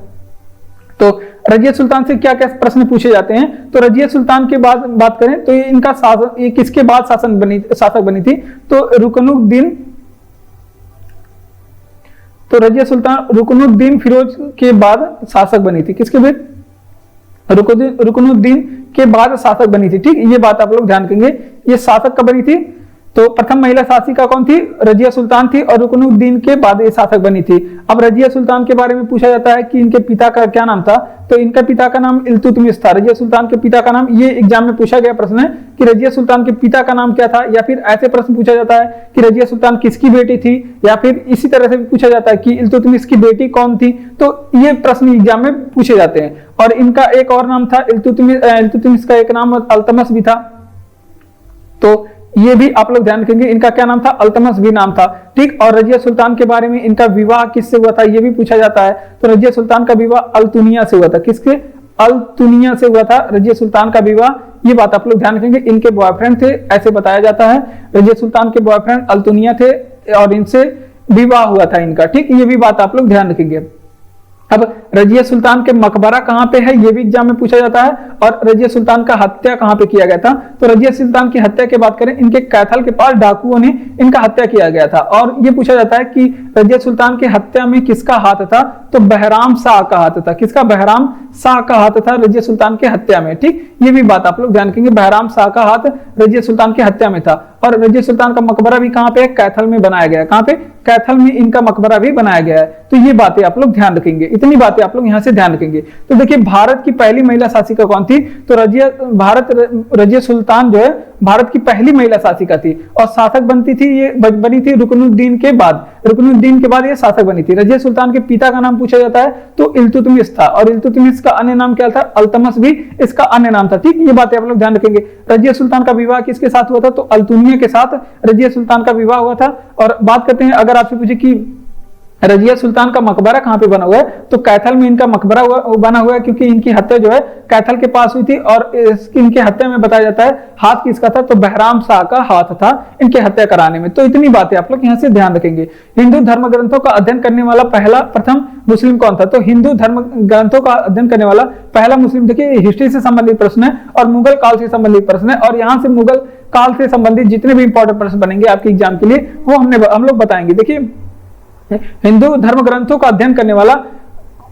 Speaker 1: तो रजिया सुल्तान से क्या क्या प्रश्न पूछे जाते हैं? तो रजिया सुल्तान के बाद बात करें तो ये इनका शासन, ये किसके बाद शासक बनी थी? तो रुकनुद्दीन। तो रजिया सुल्तान रुकनुद्दीन फिरोज के बाद शासक बनी थी। किसके बाद? रुकनुद्दीन के बाद शासक बनी थी। ठीक, ये बात आप लोग ध्यान रखेंगे। ये शासक कब बनी थी? तो प्रथम महिला शासिका कौन थी? रजिया सुल्तान थी। और रुकनुद्दीन के बाद ये शासक बनी थी। अब रजिया सुल्तान के बारे में पूछा जाता है कि इनके पिता का क्या नाम था? तो इनका पिता का नाम इल्तुतमिश था। रजिया सुल्तान के पिता का नाम, ये एग्जाम में पूछा गया प्रश्न है कि रजिया सुल्तान के पिता का नाम क्या था? या फिर ऐसे प्रश्न पूछा जाता है कि रजिया सुल्तान किसकी बेटी थी? या फिर इसी तरह से भी पूछा जाता है कि इल्तुतमिश की बेटी कौन थी? तो ये प्रश्न एग्जाम में पूछे जाते हैं। और इनका एक और नाम था इल्तुतमिश का एक नाम अल्तमश भी था। तो ये भी आप लोग ध्यान रखेंगे, इनका क्या नाम था? अल्तमश भी नाम था। ठीक, और रजिया सुल्तान के बारे में इनका विवाह किससे हुआ था? ये भी पूछा जाता है। तो रजिया सुल्तान का विवाह अल्तुनिया से हुआ था। किसके? अल्तुनिया से हुआ था रजिया सुल्तान का विवाह। ये बात आप लोग ध्यान रखेंगे। इनके बॉयफ्रेंड थे, ऐसे बताया जाता है। रजिया सुल्तान के बॉयफ्रेंड अल्तुनिया थे और इनसे विवाह हुआ था इनका। ठीक, ये भी बात आप लोग ध्यान रखेंगे। अब रजिया सुल्तान के मकबरा कहां पे है? ये भी एग्जाम में पूछा जाता है। और रजिया सुल्तान का हत्या कहां पे किया गया था? तो रजिया सुल्तान की हत्या की बात करें, इनके कैथल के पास डाकुओं ने इनका हत्या किया गया था। और ये पूछा जाता है कि रजिया सुल्तान की हत्या में किसका हाथ था? तो बहराम शाह का हाथ था। किसका? बहराम शाह का हाथ था रजिया सुल्तान की हत्या में। ठीक, ये भी बात आप लोग ध्यान रखेंगे, बहराम शाह का हाथ रजिया सुल्तान की हत्या में था। और रजिया सुल्तान का मकबरा भी कहां पे? कैथल में बनाया गया है। कहां पे? कैथल में इनका मकबरा भी बनाया गया है। तो ये बातें आप लोग ध्यान रखेंगे, इतनी बातें आप लोग यहां से ध्यान रखेंगे। तो देखिए, भारत की पहली महिला शासिका कौन थी? तो रजिया सुल्तान जो है भारत की पहली महिला शासिका थी। और शासक बनी थी रुकनुद्दीन के बाद। रुकनुद्दीन के बाद ये शासक बनी थी। रजिया सुल्तान के पिता का नाम पूछा जाता है तो इल्तुतमिश था। और इल्तुतमिश का अन्य नाम क्या था? अल्तमश भी इसका अन्य नाम था। ठीक, ये बातें आप लोग ध्यान रखेंगे। रजिया सुल्तान का विवाह किसके साथ हुआ था? तो अल्तुनिया के साथ रजिया सुल्तान का विवाह हुआ था। और बात करते हैं, अगर आपसे पूछे कि रजिया सुल्तान का मकबरा कहाँ पे बना हुआ है? तो कैथल में इनका मकबरा बना हुआ है, क्योंकि इनकी हत्या जो है कैथल के पास हुई थी। और इनकी हत्या में बताया जाता है हाथ किसका था? तो बहराम शाह का हाथ था इनकी हत्या कराने में। तो इतनी बातें आप लोग यहाँ से ध्यान रखेंगे। हिंदू धर्म ग्रंथों का अध्ययन करने वाला प्रथम मुस्लिम कौन था? तो हिंदू धर्म ग्रंथों का अध्ययन करने वाला पहला मुस्लिम, देखिए हिस्ट्री से संबंधित प्रश्न है और मुगल काल से संबंधित प्रश्न है, और यहाँ से मुगल काल से संबंधित जितने भी इंपॉर्टेंट प्रश्न बनेंगे आपके एग्जाम के लिए वो हम लोग बताएंगे। देखिए हिंदू धर्म ग्रंथों का अध्ययन करने वाला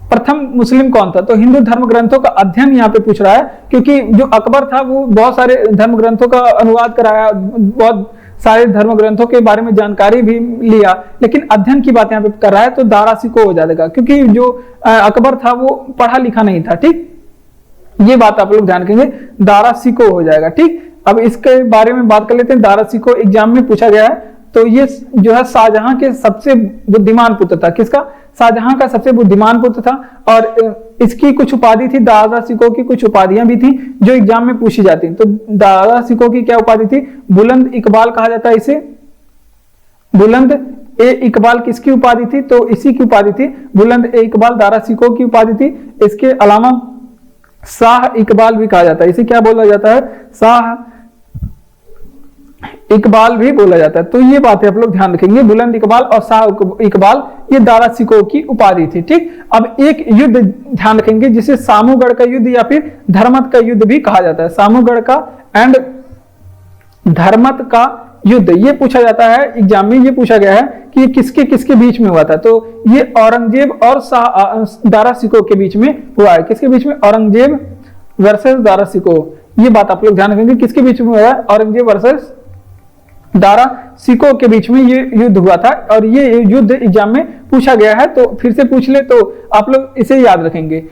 Speaker 1: प्रथम मुस्लिम कौन था? तो हिंदू धर्म ग्रंथों का अध्ययन यहाँ पे पूछ रहा है, क्योंकि जो अकबर था वो बहुत सारे धर्म ग्रंथों का अनुवाद कराया, बहुत सारे धर्म ग्रंथों के बारे में जानकारी भी लिया, लेकिन अध्ययन की बात यहाँ पे कर रहा है तो दारा सिको हो जाएगा, क्योंकि जो अकबर था वो पढ़ा लिखा नहीं था। ठीक, ये बात आप लोग ध्यान रखेंगे, दारा सिको हो जाएगा। ठीक, अब इसके बारे में बात कर लेते हैं। दारा सिको एग्जाम में पूछा गया है, तो ये जो है शाहजहां के सबसे बुद्धिमान पुत्र था। किसका? शाहजहां का सबसे बुद्धिमान पुत्र था, और इसकी कुछ उपाधि थी, दारा सिको की कुछ उपाधियां भी थी जो एग्जाम में पूछी जाती हैं। तो दारा सिको की क्या उपाधि थी? बुलंद इकबाल कहा जाता है इसे। बुलंद ए इकबाल किसकी उपाधि थी? तो इसी की उपाधि थी, बुलंद ए इकबाल दारा सिको की उपाधि थी। इसके अलावा शाह इकबाल भी कहा जाता है, इसे क्या बोला जाता है? शाह इकबाल भी बोला जाता है। तो ये बातें आप लोग ध्यान रखेंगे, बुलंद इकबाल और शाह इकबाल ये दारा सिको की उपाधि थी। ठीक, अब एक युद्ध ध्यान रखेंगे जिसे सामूगढ़ का युद्ध या फिर धर्मत का युद्ध भी कहा जाता है। सामूगढ़ का एंड धर्मत का युद्ध ये पूछा जाता है एग्जाम में, ये पूछा गया है कि किसके किसके बीच में हुआ था? तो ये औरंगजेब और दारा सिको के बीच में हुआ है। किसके बीच में? औरंगजेब वर्सेस दारा सिको। ये बात आप लोग ध्यान रखेंगे, किसके बीच में हुआ है? औरंगजेब वर्सेस दारा सिको के बीच में ये युद्ध हुआ था, और ये युद्ध एग्जाम में पूछा गया है, तो फिर से पूछ ले तो आप लोग इसे याद रखेंगे।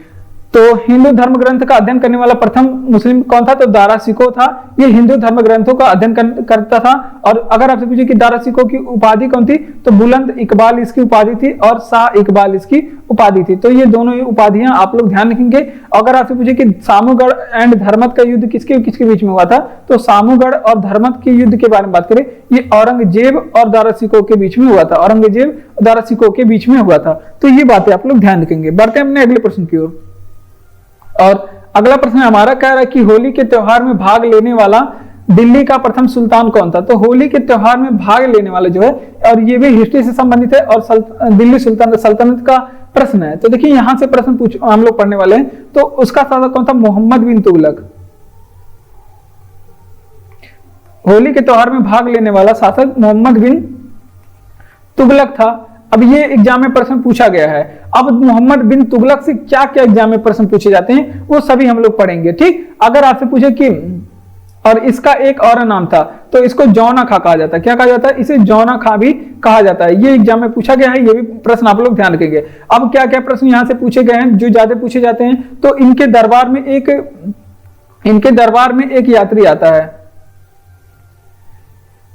Speaker 1: तो हिंदू धर्म ग्रंथ का अध्ययन करने वाला प्रथम मुस्लिम कौन था? तो दारा सिको था। ये हिंदू धर्म ग्रंथों का अध्ययन करता था। और अगर आपसे पूछे कि दारा सिको की उपाधि कौन थी? तो बुलंद इकबाल इसकी उपाधि थी और शाह इकबाल इसकी उपाधि थी। तो ये दोनों ही उपाधियां आप लोग ध्यान रखेंगे। अगर आपसे पूछे कि सामूगढ़ एंड धर्मत का युद्ध किसके किसके बीच में हुआ था? तो सामूगढ़ और धर्मत के युद्ध के बारे में बात करें, ये औरंगजेब और दारा सिको के बीच में हुआ था। औरंगजेब और दारा सिको के बीच में हुआ था। तो ये बातें आप लोग ध्यान रखेंगे। बढ़ते हैं अपने अगले प्रश्न की ओर। और अगला प्रश्न हमारा कह रहा है कि होली के त्योहार में भाग लेने वाला दिल्ली का प्रथम सुल्तान कौन था? तो होली के त्योहार में भाग लेने वाले जो है, और ये भी हिस्ट्री से संबंधित है और दिल्ली सल्तनत का प्रश्न है। तो देखिए यहां से प्रश्न हम लोग पढ़ने वाले हैं। तो उसका शासक कौन था? मोहम्मद बिन तुगलक। होली के त्योहार में भाग लेने वाला शासक मोहम्मद बिन तुगलक था। अब ये एग्जाम में प्रश्न पूछा गया है। अब मोहम्मद बिन तुगलक से क्या क्या एग्जाम में प्रश्न पूछे जाते हैं वो सभी हम लोग पढ़ेंगे। ठीक, अगर आपसे पूछे कि और इसका एक और नाम था तो इसको जौना खां कहा जाता है। क्या कहा जाता है? इसे जौना खां भी कहा जाता है। ये एग्जाम में पूछा गया है, ये भी प्रश्न आप लोग ध्यान रखेंगे। अब क्या क्या प्रश्न यहां से पूछे गए हैं जो ज्यादा पूछे जाते हैं? तो इनके दरबार में एक यात्री आता है।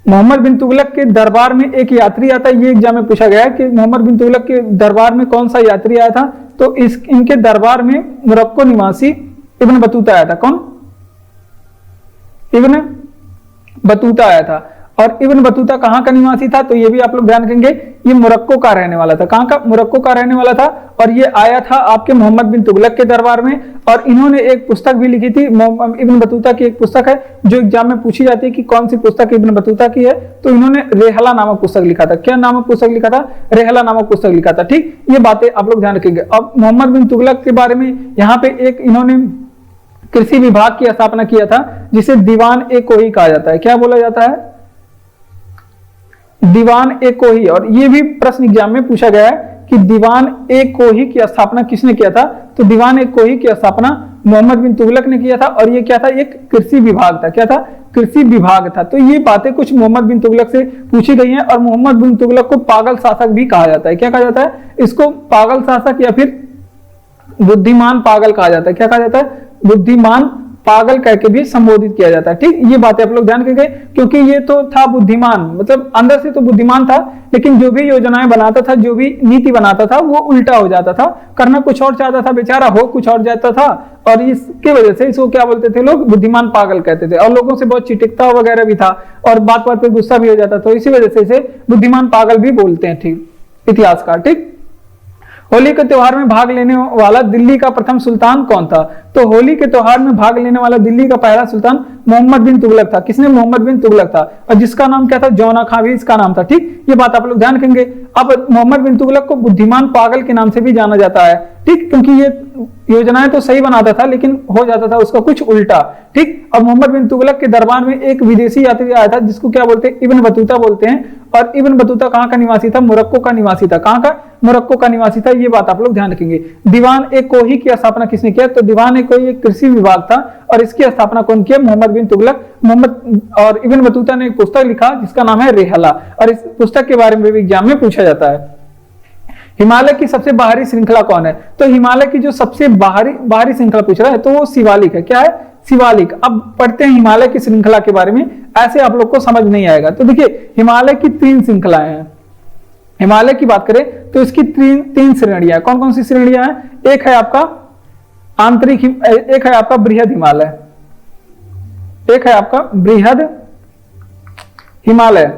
Speaker 1: मोहम्मद बिन तुगलक के दरबार में एक यात्री आता है। ये एग्जाम में पूछा गया है कि मोहम्मद बिन तुगलक के दरबार में कौन सा यात्री आया था? तो इनके दरबार में मोरक्को निवासी इब्न बतूता आया था। कौन? इब्न बतूता आया था। और इब्न बतूता कहाँ का निवासी था? तो ये भी आप लोग ध्यान रखेंगे, ये मोरक्को का रहने वाला था। कहाँ का? मोरक्को का रहने वाला था। और ये आया था आपके मोहम्मद बिन तुगलक के दरबार में, और इन्होंने एक पुस्तक भी लिखी थी। इब्न बतूता की एक पुस्तक है जो एग्जाम में पूछी जाती है कि कौन सी पुस्तक इब्न बतूता की है। तो इन्होंने रेहला नामक पुस्तक लिखा था। क्या नामक पुस्तक लिखा था? रेहला नामक पुस्तक लिखा था। ठीक, ये बातें आप लोग ध्यान रखेंगे। अब मोहम्मद बिन तुगलक के बारे में यहाँ पे एक इन्होंने कृषि विभाग की स्थापना किया था जिसे दीवान ए कोही कहा जाता है। क्या बोला जाता है? दीवान ए कोही। और ये भी प्रश्न एग्जाम में पूछा गया है कि दीवान ए कोही की स्थापना किसने किया था? तो दीवान ए कोही की स्थापना मोहम्मद बिन तुगलक ने किया था। और ये क्या था? एक कृषि विभाग था। क्या था? कृषि विभाग था। तो ये बातें कुछ मोहम्मद बिन तुगलक से पूछी गई हैं। और मोहम्मद बिन तुगलक को पागल शासक भी कहा जाता है। क्या कहा जाता है? इसको पागल शासक या फिर बुद्धिमान पागल कहा जाता है। क्या कहा जाता है? बुद्धिमान पागल कह के भी संबोधित किया जाता है। ठीक, ये बातें आप लोग ध्यान रखेंगे, क्योंकि ये तो था बुद्धिमान, मतलब अंदर से तो बुद्धिमान था, लेकिन जो भी योजनाएं बनाता था, जो भी नीति बनाता था, वो उल्टा हो जाता था। करना कुछ और चाहता था बेचारा, हो कुछ और जाता था। और इसके वजह से इसको क्या बोलते थे लोग? बुद्धिमान पागल कहते थे। और लोगों से बहुत चिटिकता वगैरह भी था, और बात बात पे गुस्सा भी हो जाता था। तो इसी वजह से इसे बुद्धिमान पागल भी बोलते हैं। ठीक, इतिहासकार। ठीक, होली के त्योहार में भाग लेने वाला दिल्ली का प्रथम सुल्तान कौन था? तो होली के त्योहार में भाग लेने वाला दिल्ली का पहला सुल्तान मोहम्मद बिन तुगलक था। किसने? मोहम्मद बिन तुगलक था, और जिसका नाम क्या था? जौना खां भी इसका नाम था। ठीक, ये बात आप लोग ध्यान रखेंगे। अब मोहम्मद बिन तुगलक को बुद्धिमान पागल के नाम से भी जाना जाता है। ठीक, क्योंकि ये योजनाएं तो सही बनाता था लेकिन हो जाता था उसका कुछ उल्टा। ठीक, अब मोहम्मद बिन तुगलक के दरबार में एक विदेशी यात्री आया था जिसको क्या बोलते हैं? इब्न बतूता बोलते हैं। और इब्न बतूता कहाँ का निवासी था? मोरक्को का निवासी था। कहाँ का? मोरक्को का निवासी था। ये बात आप लोग ध्यान रखेंगे। दीवान ए कोही की स्थापना किसने किया? तो दीवान ए कोही एक कृषि विभाग था और इसकी स्थापना कौन किया? मोहम्मद बिन तुगलक। मोहम्मद और इब्न बतूता ने एक पुस्तक लिखा जिसका नाम है रेहला, और इस पुस्तक के बारे में भी एग्जाम में पूछा जाता है। हिमालय की सबसे बाहरी श्रृंखला कौन है? तो हिमालय की जो सबसे बाहरी श्रृंखला पूछ रहा है तो वो शिवालिक है। क्या है? शिवालिक। अब पढ़ते हैं हिमालय की श्रृंखला के बारे में, ऐसे आप लोग को समझ नहीं आएगा। तो देखिए, हिमालय की 3 श्रृंखलाएं हैं। हिमालय की बात करें तो इसकी 3 श्रेणियां। कौन कौन सी श्रेणियां हैं? एक है आपका आंतरिक, एक है आपका बृहद हिमालय, एक है आपका बृहद हिमालय।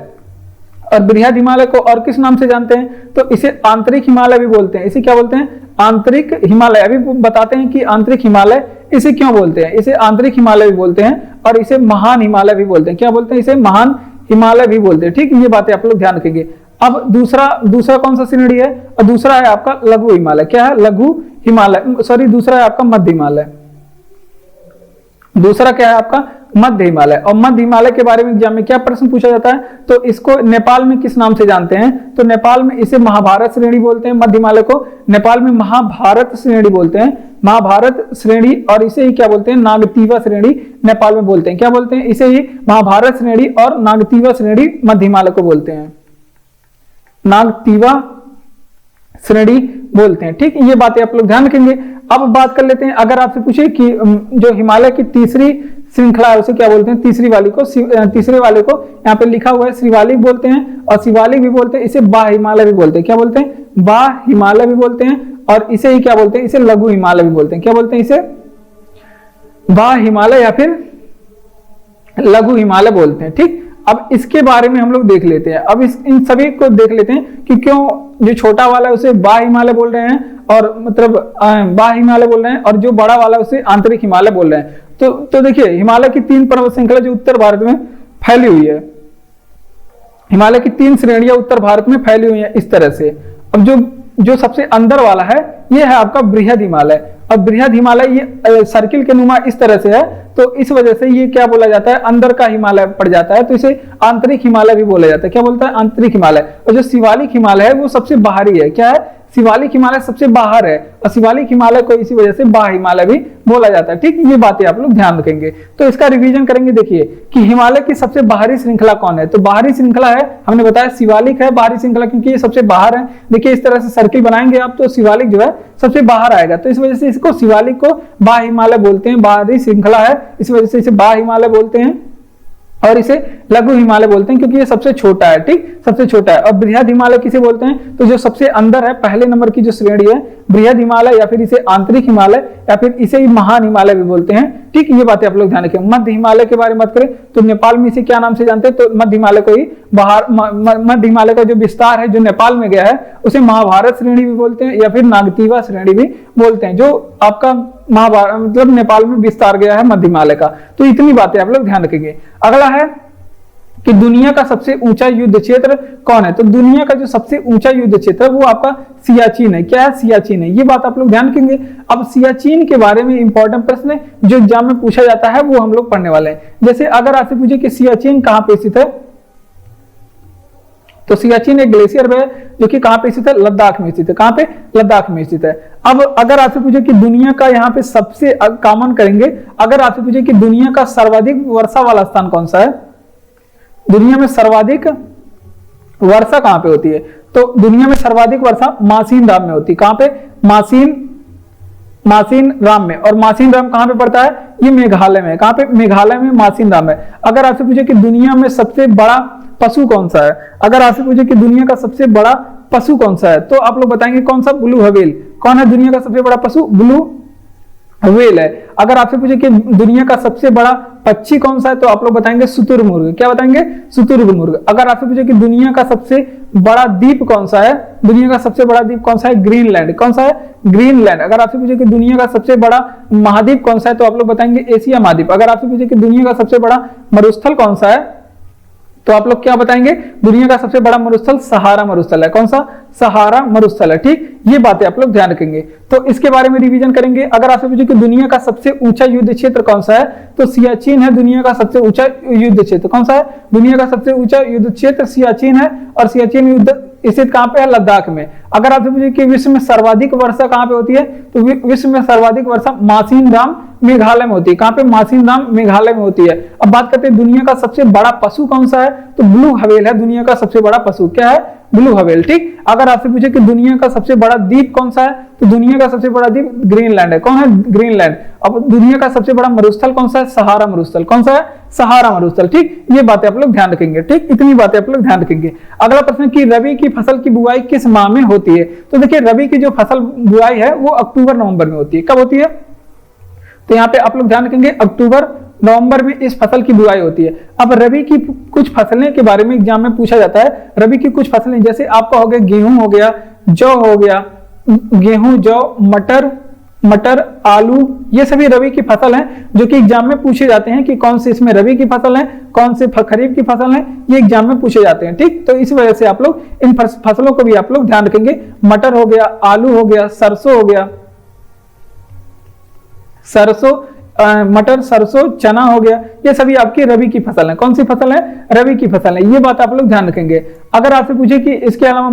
Speaker 1: और बृहद हिमालय को और किस नाम से जानते हैं? तो इसे आंतरिक हिमालय भी बोलते हैं। इसे क्या बोलते हैं? आंतरिक हिमालय। अभी बताते हैं कि आंतरिक हिमालय इसे क्यों बोलते हैं। इसे आंतरिक हिमालय भी बोलते हैं और इसे महान हिमालय भी बोलते हैं। क्या बोलते हैं? इसे महान हिमालय भी बोलते हैं। ठीक, ये बातें आप लोग ध्यान रखेंगे। अब दूसरा कौन सा श्रेणी है? और दूसरा है आपका लघु हिमालय। क्या है? लघु हिमालय, सॉरी, दूसरा है आपका मध्य हिमालय। दूसरा क्या है आपका? मध्य हिमालय। और मध्य हिमालय के बारे में एग्जाम में क्या प्रश्न पूछा जाता है? तो इसको नेपाल में किस नाम से जानते हैं? तो नेपाल में इसे महाभारत श्रेणी बोलते हैं। मध्य हिमालय को नेपाल में महाभारत श्रेणी बोलते हैं, महाभारत श्रेणी। और इसे ही क्या बोलते हैं? नागतीवा श्रेणी नेपाल में बोलते हैं। क्या बोलते हैं? इसे ही महाभारत श्रेणी और नागतीवा श्रेणी मध्य हिमालय को बोलते हैं, नागतीवा श्रेणी बोलते हैं। ठीक, ये बातें आप लोग ध्यान रखेंगे। अब बात कर लेते हैं, अगर आपसे पूछे कि जो हिमालय की तीसरी श्रृंखला है उसे क्या बोलते हैं? तीसरे वाले को यहाँ पे लिखा हुआ है शिवालिक बोलते हैं, और शिवालिक भी बोलते हैं। इसे बाह्य हिमालय भी बोलते हैं। क्या बोलते हैं? बाह्य हिमालय भी बोलते हैं। और इसे ही क्या बोलते हैं? इसे लघु हिमालय भी बोलते हैं। क्या बोलते हैं? इसे बाह्य हिमालय या फिर लघु हिमालय बोलते हैं। ठीक, अब इसके बारे में हम लोग देख लेते हैं। अब इन सभी को देख लेते हैं कि क्यों जो छोटा वाला है उसे बाह्य हिमालय बोल रहे हैं, और मतलब बाह्य हिमालय बोल रहे हैं, और जो बड़ा वाला है उसे आंतरिक हिमालय बोल रहे हैं। तो देखिए, हिमालय की 3 पर्वत श्रृंखला जो उत्तर भारत में फैली हुई है, हिमालय की 3 श्रेणियां उत्तर भारत में फैली हुई है इस तरह से। अब जो सबसे अंदर वाला है ये है आपका बृहद हिमालय। अब बृहद हिमालय ये सर्किल के नुमा इस तरह से है, तो इस वजह से ये क्या बोला जाता है? अंदर का हिमालय पड़ जाता है, तो इसे आंतरिक हिमालय भी बोला जाता है। क्या बोलता है? आंतरिक हिमालय। और जो शिवालिक हिमालय है वो सबसे बाहरी है। क्या है? शिवालिक हिमालय सबसे बाहर है, और शिवालिक हिमालय को इसी वजह से बाह्य हिमालय भी बोला जाता है। ठीक, ये बातें आप लोग ध्यान रखेंगे। तो इसका रिवीजन करेंगे। देखिए कि हिमालय की सबसे बाहरी श्रृंखला कौन है? तो बाहरी श्रृंखला है, हमने बताया शिवालिक है बाहरी श्रृंखला, क्योंकि ये सबसे बाहर है। देखिए इस तरह से सर्किल बनाएंगे आप तो शिवालिक जो है सबसे बाहर आएगा, तो इस वजह से इसको शिवालिक को बाह्य हिमालय बोलते हैं। बाहरी श्रृंखला है, इस वजह से इसे बाह्य हिमालय बोलते हैं, और इसे लघु हिमालय बोलते हैं क्योंकि ये सबसे छोटा है। ठीक, सबसे छोटा है। और बृहद हिमालय किसे बोलते हैं? तो जो सबसे अंदर है, पहले नंबर की जो श्रेणी है बृहद हिमालय, या फिर इसे आंतरिक हिमालय, या फिर इसे ही महान हिमालय भी बोलते हैं। ठीक, ये बातें आप लोग ध्यान रखें। मध्य हिमालय के बारे में बात करें तो नेपाल में इसे क्या नाम से जानते हैं? तो मध्य हिमालय को ही मध्य हिमालय का जो विस्तार है जो नेपाल में गया है उसे महाभारत श्रेणी भी बोलते हैं, या फिर नागतीवा श्रेणी भी बोलते हैं, जो आपका महाभारत मतलब नेपाल में विस्तार गया है मध्य हिमालय का। तो इतनी बातें आप लोग ध्यान रखेंगे। अगला है कि दुनिया का सबसे ऊंचा युद्ध क्षेत्र कौन है? तो दुनिया का जो सबसे ऊंचा युद्ध क्षेत्र है वो आपका सियाचिन है। क्या है? सियाचिन है। ये बात आप लोग ध्यान रखेंगे। अब सियाचिन के बारे में इंपॉर्टेंट प्रश्न जो एग्जाम में पूछा जाता है वो हम लोग पढ़ने वाले हैं। जैसे अगर आपसे पूछे कि सियाचिन कहां पे स्थित है, तो सियाचिन एक ग्लेशियर है जो कि कहां पे स्थित है? लद्दाख में स्थित है। कहां पे? लद्दाख में स्थित है। अब अगर आपसे पूछे कि दुनिया का यहाँ पे सबसे कॉमन करेंगे, अगर आपसे पूछे कि दुनिया का सर्वाधिक वर्षा वाला स्थान कौन सा है, दुनिया में सर्वाधिक वर्षा कहां पे होती है? तो दुनिया में सर्वाधिक वर्षा मासिन राम में होती है। कहां पे? मासिन राम में। और मासिन राम कहां पे पड़ता है? ये मेघालय में। कहां पे? मेघालय में मासिन राम है। अगर आपसे पूछे कि दुनिया में सबसे बड़ा पशु कौन सा है, अगर आपसे पूछे कि दुनिया का सबसे बड़ा पशु कौन सा है, तो आप लोग बताएंगे कौन सा? Blue whale. कौन है दुनिया का सबसे बड़ा पशु? ब्लू व्हेल है। अगर आपसे पूछे कि दुनिया का सबसे बड़ा पक्षी कौन सा है तो आप लोग बताएंगे शुतुरमुर्ग। क्या बताएंगे? शुतुरमुर्ग। अगर आपसे पूछे कि दुनिया का सबसे बड़ा द्वीप कौन सा है, दुनिया का सबसे बड़ा द्वीप कौन सा है? ग्रीनलैंड। कौन सा है? ग्रीनलैंड। अगर आपसे पूछे कि दुनिया का सबसे बड़ा महाद्वीप कौन सा है तो आप लोग बताएंगे एशिया महाद्वीप। अगर आपसे पूछे कि दुनिया का सबसे बड़ा मरुस्थल कौन सा है तो आप लोग क्या बताएंगे? दुनिया का सबसे बड़ा मरुस्थल सहारा मरुस्थल है। कौन सा? सहारा मरुस्थल है। ठीक, ये बातें आप लोग ध्यान रखेंगे। तो इसके बारे में रिवीजन करेंगे। अगर आपसे पूछे कि दुनिया का सबसे ऊंचा युद्ध क्षेत्र कौन सा है तो सियाचिन है दुनिया का सबसे ऊंचा युद्ध क्षेत्र। कौन सा है? दुनिया का सबसे ऊंचा युद्ध क्षेत्र सियाचिन है। और सियाचिन युद्ध स्थित कहां पे है? लद्दाख में। अगर आपसे पूछे कि विश्व में सर्वाधिक वर्षा कहां पे होती है तो विश्व में सर्वाधिक वर्षा मासिनराम मेघालय में होती है। कहां पे? मासिनराम मेघालय में होती है। अब बात करते हैं दुनिया का सबसे बड़ा पशु कौन सा है तो ब्लू व्हेल है दुनिया का सबसे बड़ा पशु। क्या है? Blue whale. ठीक, अगर आपसे पूछे कि दुनिया का सबसे बड़ा द्वीप कौन सा है तो दुनिया का सबसे बड़ा द्वीप ग्रीनलैंड है। कौन है? ग्रीनलैंड। अब दुनिया का सबसे बड़ा मरुस्थल कौन सा है? सहारा मरुस्थल। कौन सा है? सहारा मरुस्थल। ठीक, ये बातें आप लोग ध्यान रखेंगे। ठीक, इतनी बातें आप लोग ध्यान रखेंगे। अगला प्रश्न कि रबी की फसल की बुआई किस माह में होती है तो देखिए रबी की जो फसल बुआई है वो अक्टूबर नवंबर में होती है। कब होती है? तो यहाँ पे आप लोग ध्यान रखेंगे अक्टूबर नवंबर में इस फसल की बुआई होती है। अब रबी की कुछ फसलें के बारे में एग्जाम में पूछा जाता है। रबी की कुछ फसलें जैसे आपका हो गया गेहूं हो गया, जौ हो गया, गेहूं, जौ, मटर, आलू, ये सभी रबी की फसल हैं जो कि एग्जाम में पूछे जाते हैं कि कौन से इसमें रबी की फसल है, कौन से खरीफ की फसल है, ये एग्जाम में पूछे जाते हैं। ठीक, तो इस वजह से आप लोग इन फसलों को भी आप लोग ध्यान रखेंगे। मटर हो गया, आलू हो गया, सरसों हो गया, मटर, सरसों, चना हो गया, ये सभी आपकी रबी की फसल है। कौन सी फसल है? रबी की फसल है। ये बात आप लोग ध्यान रखेंगे। अगर आपसे पूछे कि इसके अलावा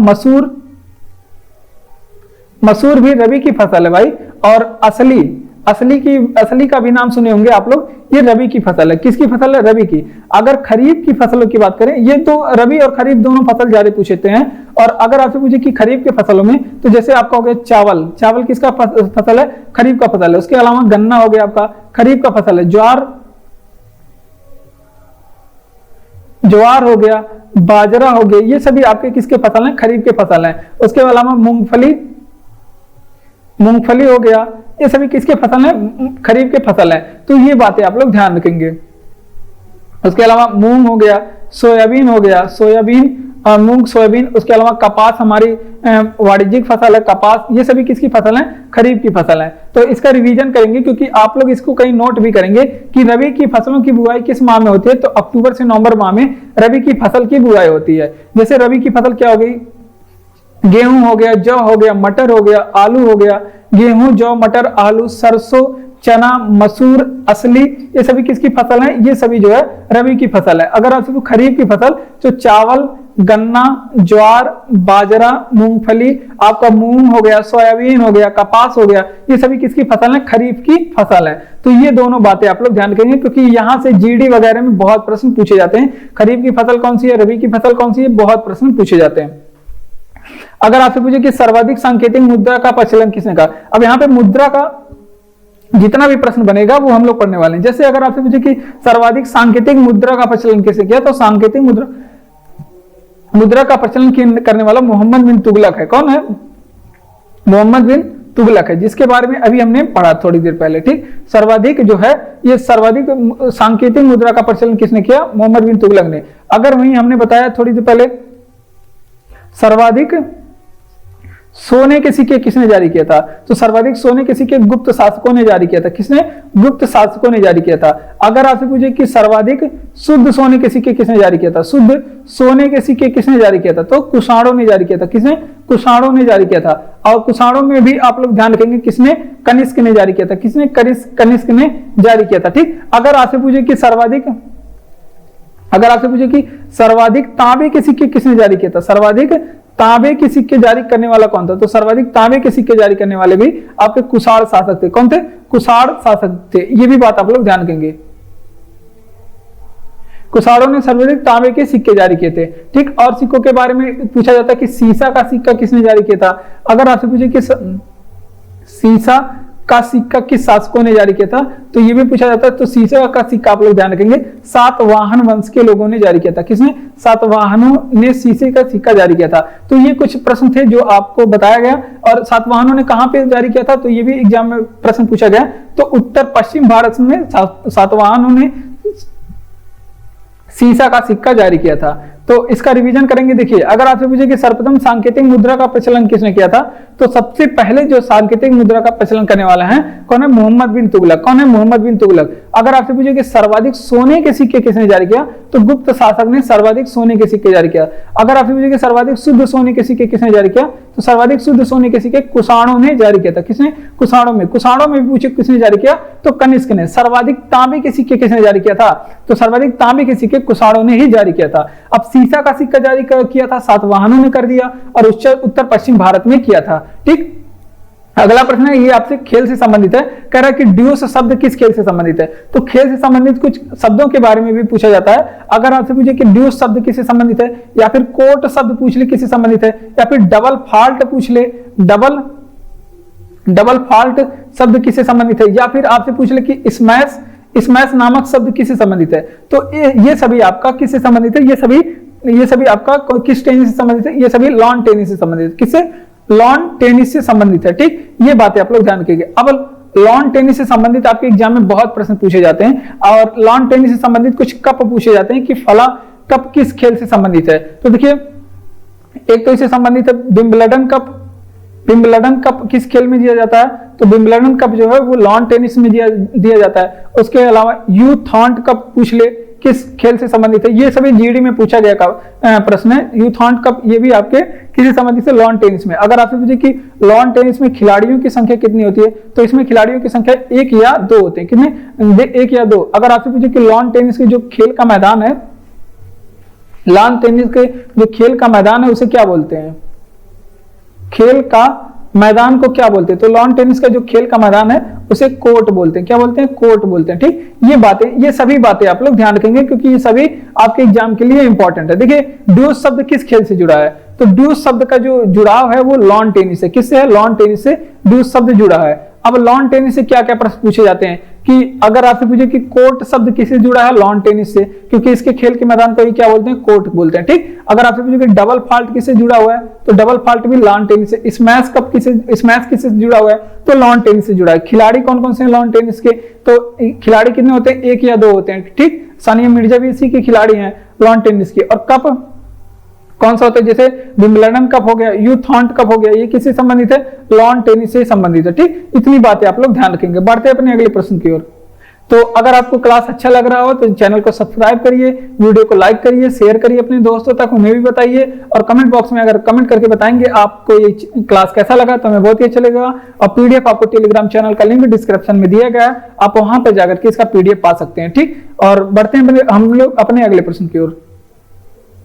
Speaker 1: मसूर भी रबी की फसल है भाई। और असली का भी नाम सुने होंगे आप लोग, ये रबी की फसल है। किसकी फसल है? रबी की। अगर खरीफ की फसलों की बात करें, ये तो रबी और खरीफ दोनों फसल ज्यादा पूछते हैं। और अगर आपसे पूछे कि खरीफ के फसलों में तो जैसे आपका हो गया चावल किसका फसल है? खरीफ का फसल है। उसके अलावा गन्ना हो गया आपका खरीफ का फसल है। ज्वार हो गया, बाजरा हो गया, ये सभी आपके किसके फसल हैं? खरीफ के फसल हैं। उसके अलावा मूंगफली हो गया, ये सभी किसके फसल हैं? खरीफ के फसल हैं। तो ये बातें आप लोग ध्यान रखेंगे। उसके अलावा मूंग हो गया, सोयाबीन हो गया, मूंग, सोयाबीन। उसके अलावा कपास हमारी वाणिज्यिक फसल है, कपास, ये सभी किसकी फसल है? खरीफ की फसल है। तो इसका रिवीजन करेंगे क्योंकि आप लोग इसको कहीं नोट भी करेंगे कि रबी की फसलों की बुआई किस माह में होती है तो अक्टूबर से नवंबर माह में रबी की फसल की बुआई होती है। जैसे रबी की फसल क्या हो गई? गेहूं हो गया, जौ हो गया, मटर हो गया, आलू हो गया, गेहूं, जौ, मटर, आलू, सरसों, चना, मसूर, असली, ये सभी किसकी फसल है? ये सभी जो है रबी की फसल है। अगर आपसे खरीफ की फसल तो चावल, गन्ना, ज्वार, बाजरा, मूंगफली, आपका मूंग हो गया, सोयाबीन हो गया, कपास हो गया, ये सभी किसकी फसल है? खरीफ की फसल है। तो ये दोनों बातें आप लोग ध्यान रखेंगे क्योंकि यहां से जीडी वगैरह में बहुत प्रश्न पूछे जाते हैं। खरीफ की फसल कौन सी है, रबी की फसल कौन सी है, बहुत प्रश्न पूछे जाते हैं। अगर आपसे पूछे कि सर्वाधिक सांकेतिक मुद्रा का प्रचलन किसने कहा, अब यहाँ पे मुद्रा का जितना भी प्रश्न बनेगा वो हम लोग पढ़ने वाले हैं। जैसे अगर आपसे पूछे कि सर्वाधिक सांकेतिक मुद्रा का प्रचलन किसने किया तो सांकेतिक मुद्रा का प्रचलन करने वाला मोहम्मद बिन तुगलक है। कौन है? मोहम्मद बिन तुगलक है, जिसके बारे में अभी हमने पढ़ा थोड़ी देर पहले। ठीक, सर्वाधिक जो है ये सर्वाधिक सांकेतिक मुद्रा का प्रचलन किसने किया? मोहम्मद बिन तुगलक ने। अगर वहीं हमने बताया थोड़ी देर पहले सर्वाधिक सोने के सिक्के किसने जारी किया था तो सर्वाधिक सोने के सिक्के गुप्त शासकों ने जारी किया था। किसने? गुप्त शासकों ने जारी किया था। अगर आपसे पूछे कि सर्वाधिक शुद्ध सोने के सिक्के किसने जारी किया था, शुद्ध सोने के सिक्के किसने जारी किया था तो कुषाणों ने जारी किया था। किसने? कुषाणों ने जारी किया था। और कुषाणों में भी आप लोग ध्यान रखेंगे किसने? कनिष्क ने जारी किया था। किसने? कनिष्क ने जारी किया था। ठीक, अगर आपसे पूछे कि सर्वाधिक तांबे के सिक्के किसने जारी किया था, सर्वाधिक तांबे के सिक्के जारी करने वाला कौन था तो सर्वाधिक तांबे के सिक्के जारी करने वाले भी आपके कुषाण शासक थे। कौन थे? कुषाण शासक थे। ये भी बात आप लोग ध्यान रखेंगे। कुषाणों ने सर्वाधिक तांबे के सिक्के जारी किए थे। ठीक, और सिक्कों के बारे में पूछा जाता है कि सीसा का सिक्का किसने जारी किया था। अगर आपसे पूछे कि सीसा का सिक्का किस शासकों ने जारी किया था, तो ये भी पूछा जाता है। तो शीशे का सिक्का आप लोग ध्यान रखेंगे सातवाहन वंश के लोगों ने जारी किया था। किसने? सातवाहनों ने शीशे का सिक्का जारी किया था। तो ये कुछ प्रश्न थे जो आपको बताया गया। और सातवाहनों ने कहां पे जारी किया था, तो ये भी एग्जाम में प्रश्न पूछा गया। तो उत्तर पश्चिम भारत में सातवाहनों ने शीशा का सिक्का जारी किया था। तो इसका रिवीजन करेंगे। देखिए, अगर आपसे पूछे कि सर्वप्रथम सांकेतिक मुद्रा का प्रचलन किसने किया था, तो सबसे पहले जो सांकेतिक मुद्रा का प्रचलन करने वाला है कौन है? मोहम्मद बिन तुगलक। कौन है? मोहम्मद बिन तुगलक। अगर आपसे पूछे कि सर्वाधिक सोने के सिक्के किसने जारी किया, तो गुप्त शासक ने सर्वाधिक सोने के सिक्के जारी किया। अगर आपसे पूछे कि सर्वाधिक शुद्ध सोने के सिक्के किसने जारी किया, तो सर्वाधिक शुद्ध सोने के सिक्के कुषाणों ने जारी किया था। किसने? कुषाणों में। कुषाणों में पूछे किसने जारी किया, तो कनिष्क ने। सर्वाधिक तांबे के सिक्के किसने जारी किया था, तो सर्वाधिक तांबे के सिक्के कुषाणों ने ही जारी किया था। अब शीशा का सिक्का जारी किया था सातवाहनों ने कर दिया, और उत्तर पश्चिम भारत में किया था। ठीक। अगला प्रश्न है, ये आपसे खेल से संबंधित है। कह रहा है कि ड्यूस शब्द किस खेल से संबंधित है, तो खेल से संबंधित कुछ शब्दों के बारे में भी पूछा जाता है। अगर आपसे पूछे कि ड्यूस शब्द किससे संबंधित है, या फिर कोट शब्द पूछ ले किससे संबंधित है, या फिर डबल फॉल्ट पूछ ले, डबल फॉल्ट शब्द किससे संबंधित है, या फिर आपसे पूछ ले कि स्मैश नामक शब्द किससे संबंधित है, तो ये सभी आपका किससे संबंधित है, ये सभी आपका किस टेनिस से संबंधित है, ये सभी लॉन टेनिस से संबंधित है। किससे? लॉन टेनिस से संबंधित है। ठीक, ये बातें आप लोग ध्यान रखिएगा। अब लॉन टेनिस से संबंधित आपके एग्जाम में बहुत प्रश्न पूछे जाते हैं, और लॉन टेनिस से संबंधित कुछ कप पूछे जाते हैं कि फला कप किस खेल से संबंधित है। तो देखिए, एक तो इससे संबंधित है विंबलडन कप। विंबलडन कप किस खेल में दिया जाता है, तो विंबलडन कप जो है वो लॉन टेनिस में दिया जाता है। उसके अलावा यूथॉन्ट कप पूछ ले किस खेल से संबंधित है, ये सभी जीडी में पूछा गया प्रश्न है। यूथॉन्ट कप ये भी आपके किसी संबंधित है लॉन टेनिस में। अगर आपसे पूछे कि लॉन टेनिस में खिलाड़ियों की संख्या कितनी होती है, तो इसमें खिलाड़ियों की संख्या 1 या 2 होते हैं। कितने? 1 या 2। अगर आपसे पूछे कि लॉन टेनिस के जो खेल का मैदान है, लॉन टेनिस के जो खेल का मैदान है उसे क्या बोलते हैं, खेल का मैदान को क्या बोलते हैं, तो लॉन टेनिस का जो खेल का मैदान है उसे कोर्ट बोलते हैं। क्या बोलते हैं? कोर्ट बोलते हैं। ठीक, ये सभी बातें आप लोग ध्यान रखेंगे, क्योंकि ये सभी आपके एग्जाम के लिए इंपॉर्टेंट है। देखिए, ड्यूस शब्द किस खेल से जुड़ा है, तो ड्यूस शब्द का जो जुड़ाव है वो लॉन टेनिस से। किससे है? लॉन टेनिस से ड्यूस शब्द जुड़ा है। अब लॉन टेनिस से क्या क्या प्रश्न पूछे जाते हैं, कि अगर आपसे पूछे कि कोर्ट शब्द किससे जुड़ा है, लॉन टेनिस से, क्योंकि इसके खेल के मैदान को ही क्या बोलते हैं? कोर्ट बोलते हैं। ठीक, अगर आपसे पूछे कि डबल फॉल्ट किससे जुड़ा हुआ है, तो डबल फॉल्ट भी लॉन टेनिस से। स्मैश किससे जुड़ा हुआ है, तो लॉन टेनिस से जुड़ा है। खिलाड़ी कौन कौन से हैं लॉन टेनिस के, तो खिलाड़ी कितने होते हैं? 1 या 2 होते हैं। ठीक, सानिया मिर्जा भी इसी के खिलाड़ी हैं लॉन टेनिस की। और कप कौन सा होता है, जैसे विंबलडन कप हो गया, यूथॉन्ट कप हो गया, ये किससे संबंधित है? लॉन टेनिस से संबंधित है। ठीक, इतनी बातें आप लोग ध्यान रखेंगे। बढ़ते हैं अपने अगले प्रश्न की ओर। तो अगर आपको क्लास अच्छा लग रहा हो तो चैनल को सब्सक्राइब करिए, वीडियो को लाइक करिए, शेयर करिए अपने दोस्तों तक, उन्हें भी बताइए, और कमेंट बॉक्स में अगर कमेंट करके बताएंगे आपको ये क्लास कैसा लगा तो हमें बहुत ही अच्छा लगेगा। और पीडीएफ आपको टेलीग्राम चैनल का लिंक डिस्क्रिप्शन में दिया गया है, आप वहां पर जाकर के इसका पीडीएफ पा सकते हैं। ठीक, और बढ़ते हैं हम लोग अपने अगले प्रश्न की ओर।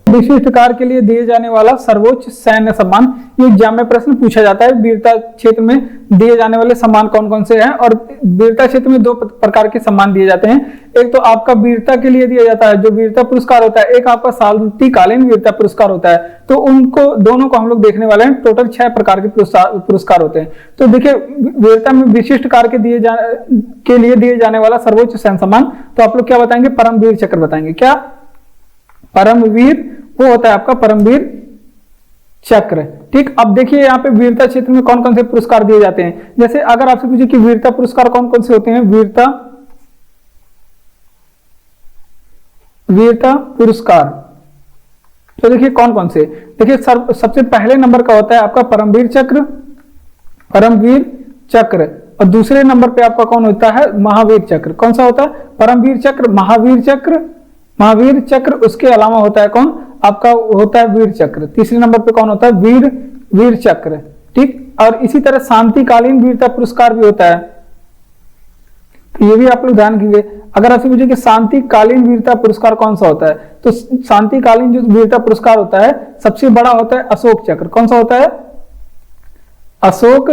Speaker 1: विशिष्ट कार्य के लिए दिए जाने वाला सर्वोच्च सैन्य सम्मान, ये एग्जाम में प्रश्न पूछा जाता है। वीरता क्षेत्र में दिए जाने वाले सम्मान कौन कौन से हैं, और वीरता क्षेत्र में 2 प्रकार के सम्मान दिए जाते हैं। एक तो आपका वीरता के लिए दिया जाता है जो वीरता पुरस्कार होता है, एक आपका शांतिकालीन वीरता पुरस्कार होता है। तो उनको दोनों को हम लोग देखने वाले हैं। टोटल 6 प्रकार के पुरस्कार होते हैं। तो देखिए, वीरता में विशिष्ट कार्य के लिए दिए जाने वाला सर्वोच्च सैन्य सम्मान, तो आप लोग क्या बताएंगे? परमवीर चक्र बताएंगे। क्या? परमवीर, वो होता है आपका परमवीर चक्र। ठीक, अब देखिए यहाँ पे वीरता क्षेत्र में कौन कौन से पुरस्कार दिए जाते हैं। जैसे अगर आपसे पूछे कि वीरता पुरस्कार कौन कौन से होते हैं, वीरता पुरस्कार, तो देखिए कौन कौन से। देखिए, सबसे पहले नंबर का होता है आपका परमवीर चक्र, और दूसरे नंबर पे आपका कौन होता है? महावीर चक्र। कौन सा होता है? परमवीर चक्र, महावीर चक्र। उसके अलावा होता है कौन? आपका होता है वीर चक्र। तीसरे नंबर पे कौन होता है? वीर चक्र। ठीक, और इसी तरह शांतिकालीन वीरता पुरस्कार भी होता है, तो ये भी आप लोग ध्यान रखिए। अगर आपसे पूछे कि शांतिकालीन वीरता पुरस्कार कौन सा होता है, तो शांतिकालीन जो वीरता पुरस्कार होता है सबसे बड़ा होता है अशोक चक्र। कौन सा होता है? अशोक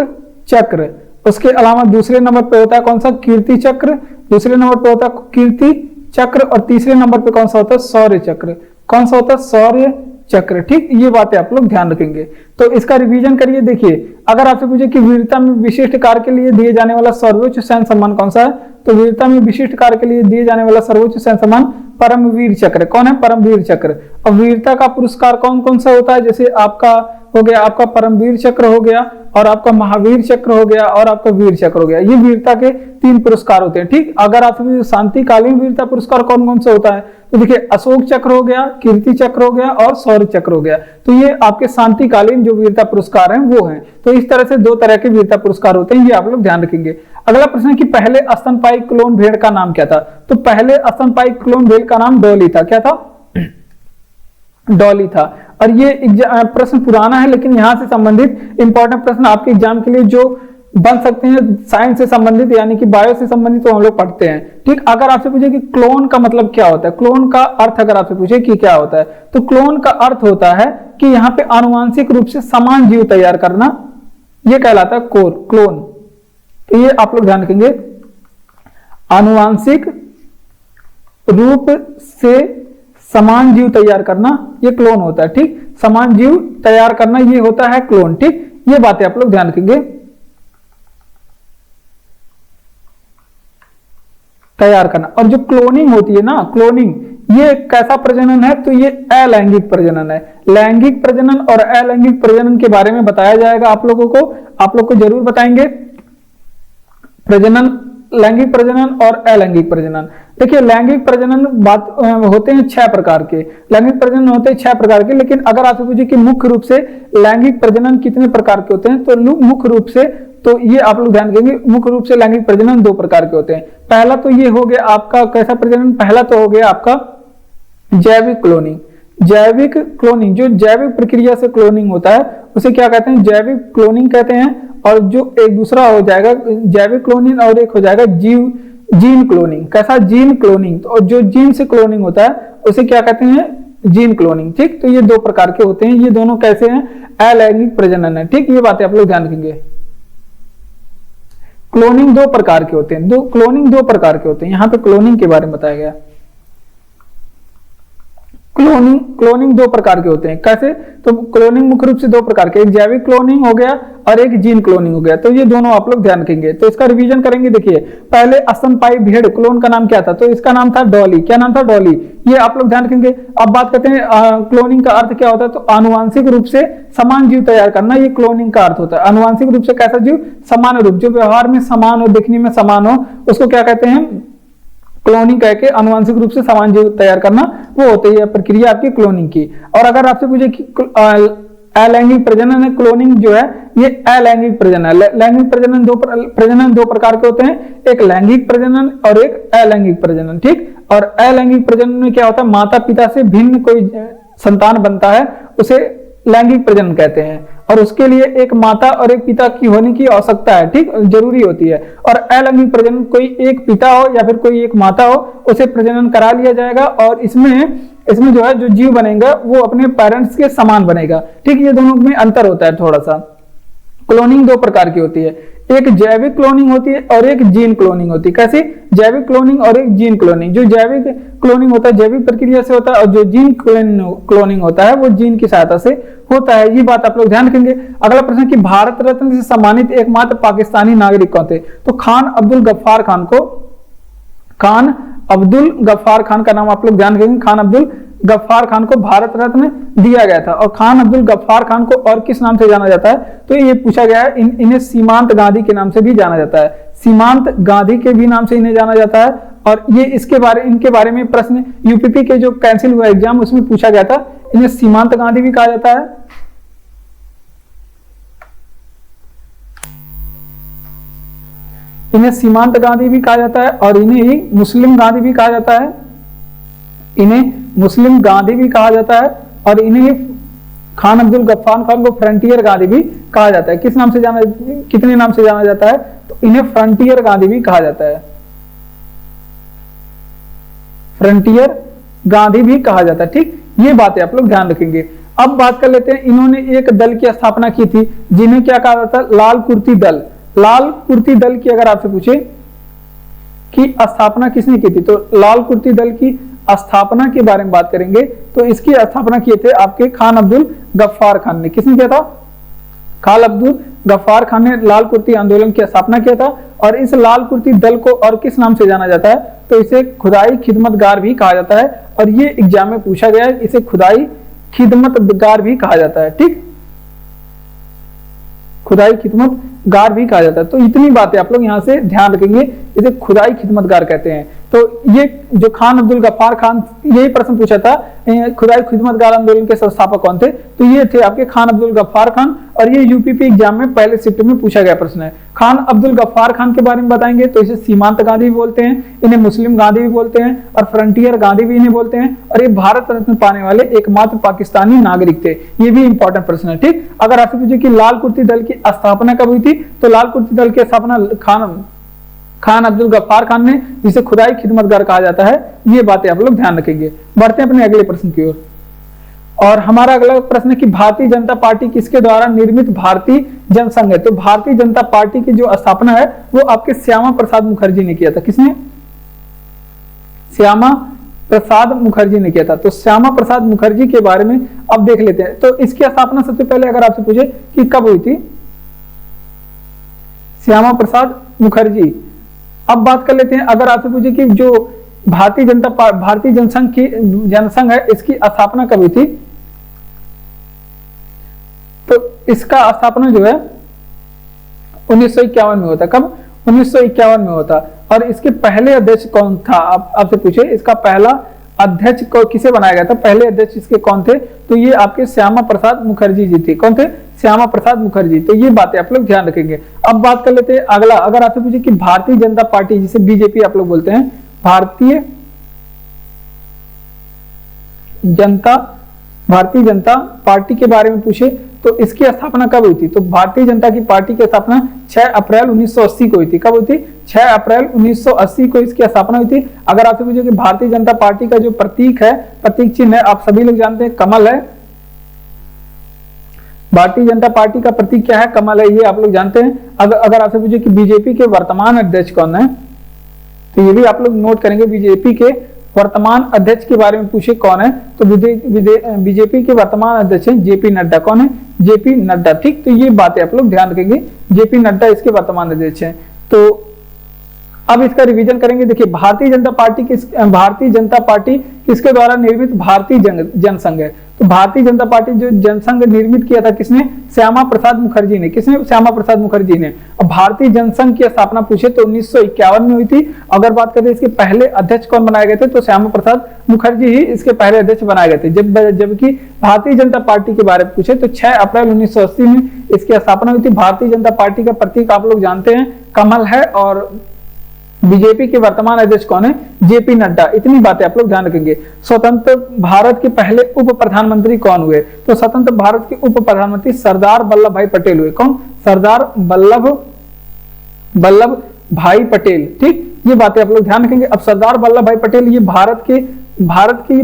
Speaker 1: चक्र। उसके अलावा दूसरे नंबर पे होता है कौन सा? कीर्ति चक्र। दूसरे नंबर पे होता है कीर्ति चक्र, और तीसरे नंबर पे कौन सा होता है? शौर्य चक्र। कौन सा होता है? शौर्य चक्र। ठीक, ये बातें आप लोग ध्यान रखेंगे। तो इसका रिवीजन करिए। देखिए, अगर आपसे पूछे कि वीरता में विशिष्ट कार्य के लिए दिए जाने वाला सर्वोच्च सैन्य सम्मान कौन सा है, तो वीरता में विशिष्ट कार्य के लिए दिए जाने वाला सर्वोच्च सैन्य सम्मान परमवीर चक्र। कौन है? परमवीर चक्र। और वीरता का पुरस्कार कौन कौन सा होता है? जैसे आपका हो गया, आपका परमवीर चक्र हो गया, और आपका महावीर चक्र हो गया, और आपका वीर चक्र हो गया। ये वीरता के 3 पुरस्कार होते हैं। ठीक, अगर आपसे शांतिकालीन वीरता पुरस्कार कौन कौन सा होता है, तो देखिए अशोक चक्र हो गया, कीर्ति चक्र हो गया, और शौर्य चक्र हो गया। तो ये आपके शांतिकालीन जो वीरता पुरस्कार हैं वो हैं। तो इस तरह से 2 तरह के वीरता पुरस्कार होते हैं, ये आप लोग ध्यान रखेंगे। अगला प्रश्न है कि पहले स्तनपायी क्लोन भेड़ का नाम क्या था? तो पहले स्तनपायी क्लोन भेड़ का नाम डॉली था। क्या था? डॉली था। और ये प्रश्न पुराना है, लेकिन यहां से संबंधित इंपॉर्टेंट प्रश्न आपके एग्जाम के लिए जो बन सकते हैं साइंस से संबंधित यानी कि बायो से संबंधित, तो हम लोग पढ़ते हैं। ठीक, अगर आपसे पूछे कि क्लोन का मतलब क्या होता है, क्लोन का अर्थ अगर आपसे पूछे कि क्या होता है, तो क्लोन का अर्थ होता है कि यहाँ पे आनुवांशिक रूप से समान जीव तैयार करना, ये कहलाता है क्लोन। तो ये आप लोग ध्यान रखेंगे, आनुवांशिक रूप से समान जीव तैयार करना, ये क्लोन होता है। ठीक, समान जीव तैयार करना ये होता है क्लोन। ठीक, ये बातें आप लोग ध्यान रखेंगे। तैयार करना। और जो क्लोनिंग होती है ना, क्लोनिंग ये कैसा प्रजनन है, तो ये अलैंगिक प्रजनन है। लैंगिक प्रजनन और अलैंगिक प्रजनन के बारे में बताया जाएगा आप लोगों को, आप लोग को जरूर बताएंगे। प्रजनन, लैंगिक प्रजनन और अलैंगिक प्रजनन। देखिए, लैंगिक प्रजनन बात होते हैं 6 प्रकार के। लैंगिक प्रजनन होते हैं 6 प्रकार के, लेकिन अगर आपसे पूछे कि मुख्य रूप से लैंगिक प्रजनन कितने प्रकार के होते हैं, तो मुख्य रूप से, तो ये आप लोग ध्यान देंगे, मुख्य रूप से लैंगिक प्रजनन 2 प्रकार के होते हैं। पहला तो ये हो गया आपका कैसा प्रजनन, पहला तो हो गया आपका जैविक क्लोनिंग। जैविक क्लोनिंग, जो जैविक प्रक्रिया से क्लोनिंग होता है उसे क्या कहते हैं? जैविक क्लोनिंग कहते हैं। और जो एक दूसरा हो जाएगा जैविक क्लोनिंग, और एक हो जाएगा जीन क्लोनिंग। कैसा? Gene cloning. और जो जीन से क्लोनिंग होता है उसे क्या कहते हैं? Gene cloning. ठीक, तो ये 2 प्रकार के होते हैं। ये दोनों कैसे हैं? अलैंगिक प्रजनन है। ठीक, ये बातें आप लोग ध्यान रखेंगे। क्लोनिंग 2 प्रकार के होते हैं। क्लोनिंग 2 प्रकार के होते हैं। यहां पे क्लोनिंग के बारे में बताया गया। क्लोनिंग 2 प्रकार के होते हैं। कैसे? तो क्लोनिंग मुख्य रूप से 2 प्रकार के, एक जैविक क्लोनिंग हो गया और एक जीन क्लोनिंग हो गया। तो ये दोनों आप लोग ध्यान रखेंगे। तो इसका रिवीजन करेंगे। देखिए, पहले स्तनपायी भेड़ क्लोन का नाम क्या था? तो इसका नाम था डॉली। क्या नाम था? डॉली। ये आप लोग ध्यान रखेंगे। अब बात करते हैं क्लोनिंग का अर्थ क्या होता है। तो आनुवांशिक रूप से समान जीव तैयार करना, ये क्लोनिंग का अर्थ होता है। आनुवांशिक रूप से कैसा जीव? समान रूप, जो व्यवहार में समान हो, दिखने में समान हो, उसको क्या कहते हैं? क्लोनिंग कह के आनुवांशिक रूप से समान जीव तैयार करना, वो होती है प्रक्रिया आपकी क्लोनिंग की। और अगर आपसे पूछे कि अलैंगिक प्रजनन है, क्लोनिंग जो है ये अलैंगिक प्रजनन है। लैंगिक प्रजनन दो प्रकार के होते हैं, एक लैंगिक प्रजनन और एक अलैंगिक प्रजनन। ठीक, और अलैंगिक प्रजनन में क्या होता है? माता पिता से भिन्न कोई संतान बनता है, उसे लैंगिक प्रजनन कहते हैं। और उसके लिए एक माता और एक पिता की होने की आवश्यकता है। ठीक, जरूरी होती है। और अलैंगिक प्रजनन कोई एक पिता हो या फिर कोई एक माता हो, उसे प्रजनन करा लिया जाएगा और इसमें जो है जो जीव बनेगा वो अपने पेरेंट्स के समान बनेगा। ठीक, ये दोनों में अंतर होता है थोड़ा सा। क्लोनिंग 2 प्रकार की होती है, एक जैविक क्लोनिंग होती है और एक जीन क्लोनिंग होती है। कैसे? जैविक क्लोनिंग और एक जीन क्लोनिंग। जो जैविक क्लोनिंग होता है जैविक प्रक्रिया से होता है, और जो जीन क्लोनिंग होता है वो जीन की सहायता से होता है। ये बात आप लोग ध्यान रखेंगे। अगला प्रश्न कि भारत रत्न से सम्मानित एकमात्र पाकिस्तानी नागरिक कौन थे? तो खान अब्दुल गफ्फार खान का नाम आप लोग ध्यान रखेंगे। खान अब्दुल गफ्फार खान को भारत रत्न दिया गया था। और खान अब्दुल गफ्फार खान को और किस नाम से जाना जाता है? तो ये पूछा गया है, इन्हें सीमांत गांधी के नाम से भी जाना जाता है। सीमांत गांधी के भी नाम से इन्हें जाना जाता है। और ये इनके बारे में प्रश्न यूपीपी के जो कैंसिल हुआ एग्जाम उसमें पूछा गया था। इन्हें सीमांत गांधी भी कहा जाता है। इन्हें सीमांत गांधी भी कहा जाता है और इन्हें ही मुस्लिम गांधी भी कहा जाता है। इन्हें मुस्लिम गांधी भी कहा जाता है और इन्हें खान अब्दुल गफ्फार खान को फ्रंटियर गांधी भी कहा जाता है। किस नाम से कितने नाम से जाना जाता है? तो इन्हें फ्रंटियर गांधी भी कहा जाता है। फ्रंटियर गांधी भी कहा जाता है। ठीक, ये बातें आप लोग ध्यान रखेंगे। अब बात कर लेते हैं, इन्होंने एक दल की स्थापना की थी जिन्हें क्या कहा जाता है? लाल कुर्ती दल। लाल कुर्ती दल की अगर आपसे पूछे कि स्थापना किसने की थी, तो लाल कुर्ती दल की स्थापना के बारे में बात करेंगे तो इसकी स्थापना किए थे आपके खान अब्दुल गफ्फार खान ने। किसने किया था? खान अब्दुल गफ्फार खान ने लाल कुर्ती आंदोलन की स्थापना किया था। और इस लाल कुर्ती दल को और किस नाम से जाना जाता है? तो इसे खुदाई खिदमतगार भी कहा जाता है, और ये एग्जाम में पूछा गया है, इसे खुदाई खिदमतगार भी कहा जाता है। ठीक, खुदाई खिदमतगार भी कहा जाता है। तो इतनी बातें आप लोग यहां से ध्यान रखेंगे, इसे खुदाई खिदमतगार कहते हैं। तो ये जो खान अब्दुल गफ्फार खान, यही प्रश्न पूछा था, खुदाई खिदमतगार आंदोलन के संस्थापक कौन थे? तो ये थे आपके खान अब्दुल गफ्फार खान, और ये यूपीपी एग्जाम में पहले शिफ्ट में पूछा गया प्रश्न है। खान अब्दुल गफ्फार खान के बारे में बताएंगे तो इसे सीमांत गांधी भी बोलते हैं, इन्हें मुस्लिम गांधी भी बोलते हैं, और फ्रंटियर गांधी भी इन्हें बोलते हैं, और ये भारत रत्न पाने वाले एकमात्र पाकिस्तानी नागरिक थे। ये भी इंपॉर्टेंट प्रश्न है। ठीक, अगर आपसे पूछे कि लाल कुर्ती दल की स्थापना कब हुई थी, तो लाल कुर्ती दल की स्थापना खान अब्दुल गफ्फार खान ने, जिसे खुदाई खिदमतगार कहा जाता है। ये बातें आप लोग ध्यान रखेंगे। बढ़ते हैं अपने अगले प्रश्न की ओर। और हमारा अगला प्रश्न है कि भारतीय जनता पार्टी किसके द्वारा निर्मित भारतीय जनसंघ है? तो भारतीय जनता पार्टी की जो स्थापना है वो आपके श्यामा प्रसाद मुखर्जी ने किया था। किसने? श्यामा प्रसाद मुखर्जी ने किया था। तो श्यामा प्रसाद मुखर्जी के बारे में अब देख लेते हैं। तो इसकी स्थापना सबसे पहले अगर आपसे पूछे कि कब हुई थी, श्यामा प्रसाद मुखर्जी। अब बात कर लेते हैं, अगर आपसे पूछे कि जो भारतीय जनसंघ है, इसकी स्थापना कब हुई थी, तो इसका स्थापना जो है 1951 में होता। कब? 1951 में होता। और इसके पहले अध्यक्ष कौन था? आपसे पूछे इसका पहला अध्यक्ष को किसे बनाया गया था? पहले अध्यक्ष इसके कौन थे? तो ये आपके श्यामा प्रसाद मुखर्जी जी थे। कौन थे? श्यामा प्रसाद मुखर्जी। तो ये बातें आप लोग ध्यान रखेंगे। अब बात कर लेते हैं अगला, अगर आपसे पूछे कि भारतीय जनता पार्टी, जिसे बीजेपी आप लोग बोलते हैं, भारतीय जनता पार्टी के बारे में पूछे तो इसकी स्थापना कब हुई थी? तो भारतीय जनता की पार्टी की स्थापना 6 अप्रैल 1980 को हुई थी। कब हुई थी? 6 अप्रैल 1980 को इसकी स्थापना हुई थी। अगर आपसे पूछे कि भारतीय जनता पार्टी का जो प्रतीक है, प्रतीक चिन्ह है, आप सभी लोग जानते हैं कमल है। भारतीय जनता पार्टी का प्रतीक क्या है? कमल है, ये आप लोग जानते हैं। अगर आपसे पूछे कि बीजेपी के वर्तमान अध्यक्ष कौन है, तो ये भी आप लोग नोट करेंगे। बीजेपी के वर्तमान अध्यक्ष के बारे में पूछे कौन है, तो बीजेपी के वर्तमान अध्यक्ष हैं जेपी नड्डा। कौन है? जेपी नड्डा। ठीक, तो ये बातें आप लोग ध्यान रखेंगे, जेपी नड्डा इसके वर्तमान अध्यक्ष हैं। तो अब इसका रिवीजन करेंगे। देखिए, भारतीय जनता पार्टी किसके द्वारा निर्मित भारतीय जनसंघ है? तो भारतीय जनता पार्टी जो जनसंघ निर्मित किया था किसने? श्यामा प्रसाद मुखर्जी ने। किसने? श्यामा प्रसाद मुखर्जी ने। अब भारतीय जनसंघ की स्थापना पूछे तो 1951 में हुई थी। अगर बात करें इसके पहले अध्यक्ष कौन बनाए गए थे, तो श्यामा प्रसाद मुखर्जी ही इसके पहले अध्यक्ष बनाए गए थे। जबकि भारतीय जनता पार्टी के बारे में पूछे तो 6 अप्रैल 1980 में इसकी स्थापना हुई थी। भारतीय जनता पार्टी का प्रतीक आप लोग जानते हैं, कमल है, और बीजेपी के वर्तमान अध्यक्ष कौन है? जेपी नड्डा। इतनी बातें आप लोग ध्यान रखेंगे। स्वतंत्र भारत के पहले उप प्रधानमंत्री कौन हुए? तो स्वतंत्र भारत के उप प्रधानमंत्री सरदार वल्लभ भाई पटेल हुए। कौन? सरदार वल्लभ भाई पटेल। ठीक, ये बातें आप लोग ध्यान रखेंगे। अब सरदार वल्लभ भाई पटेल ये भारत के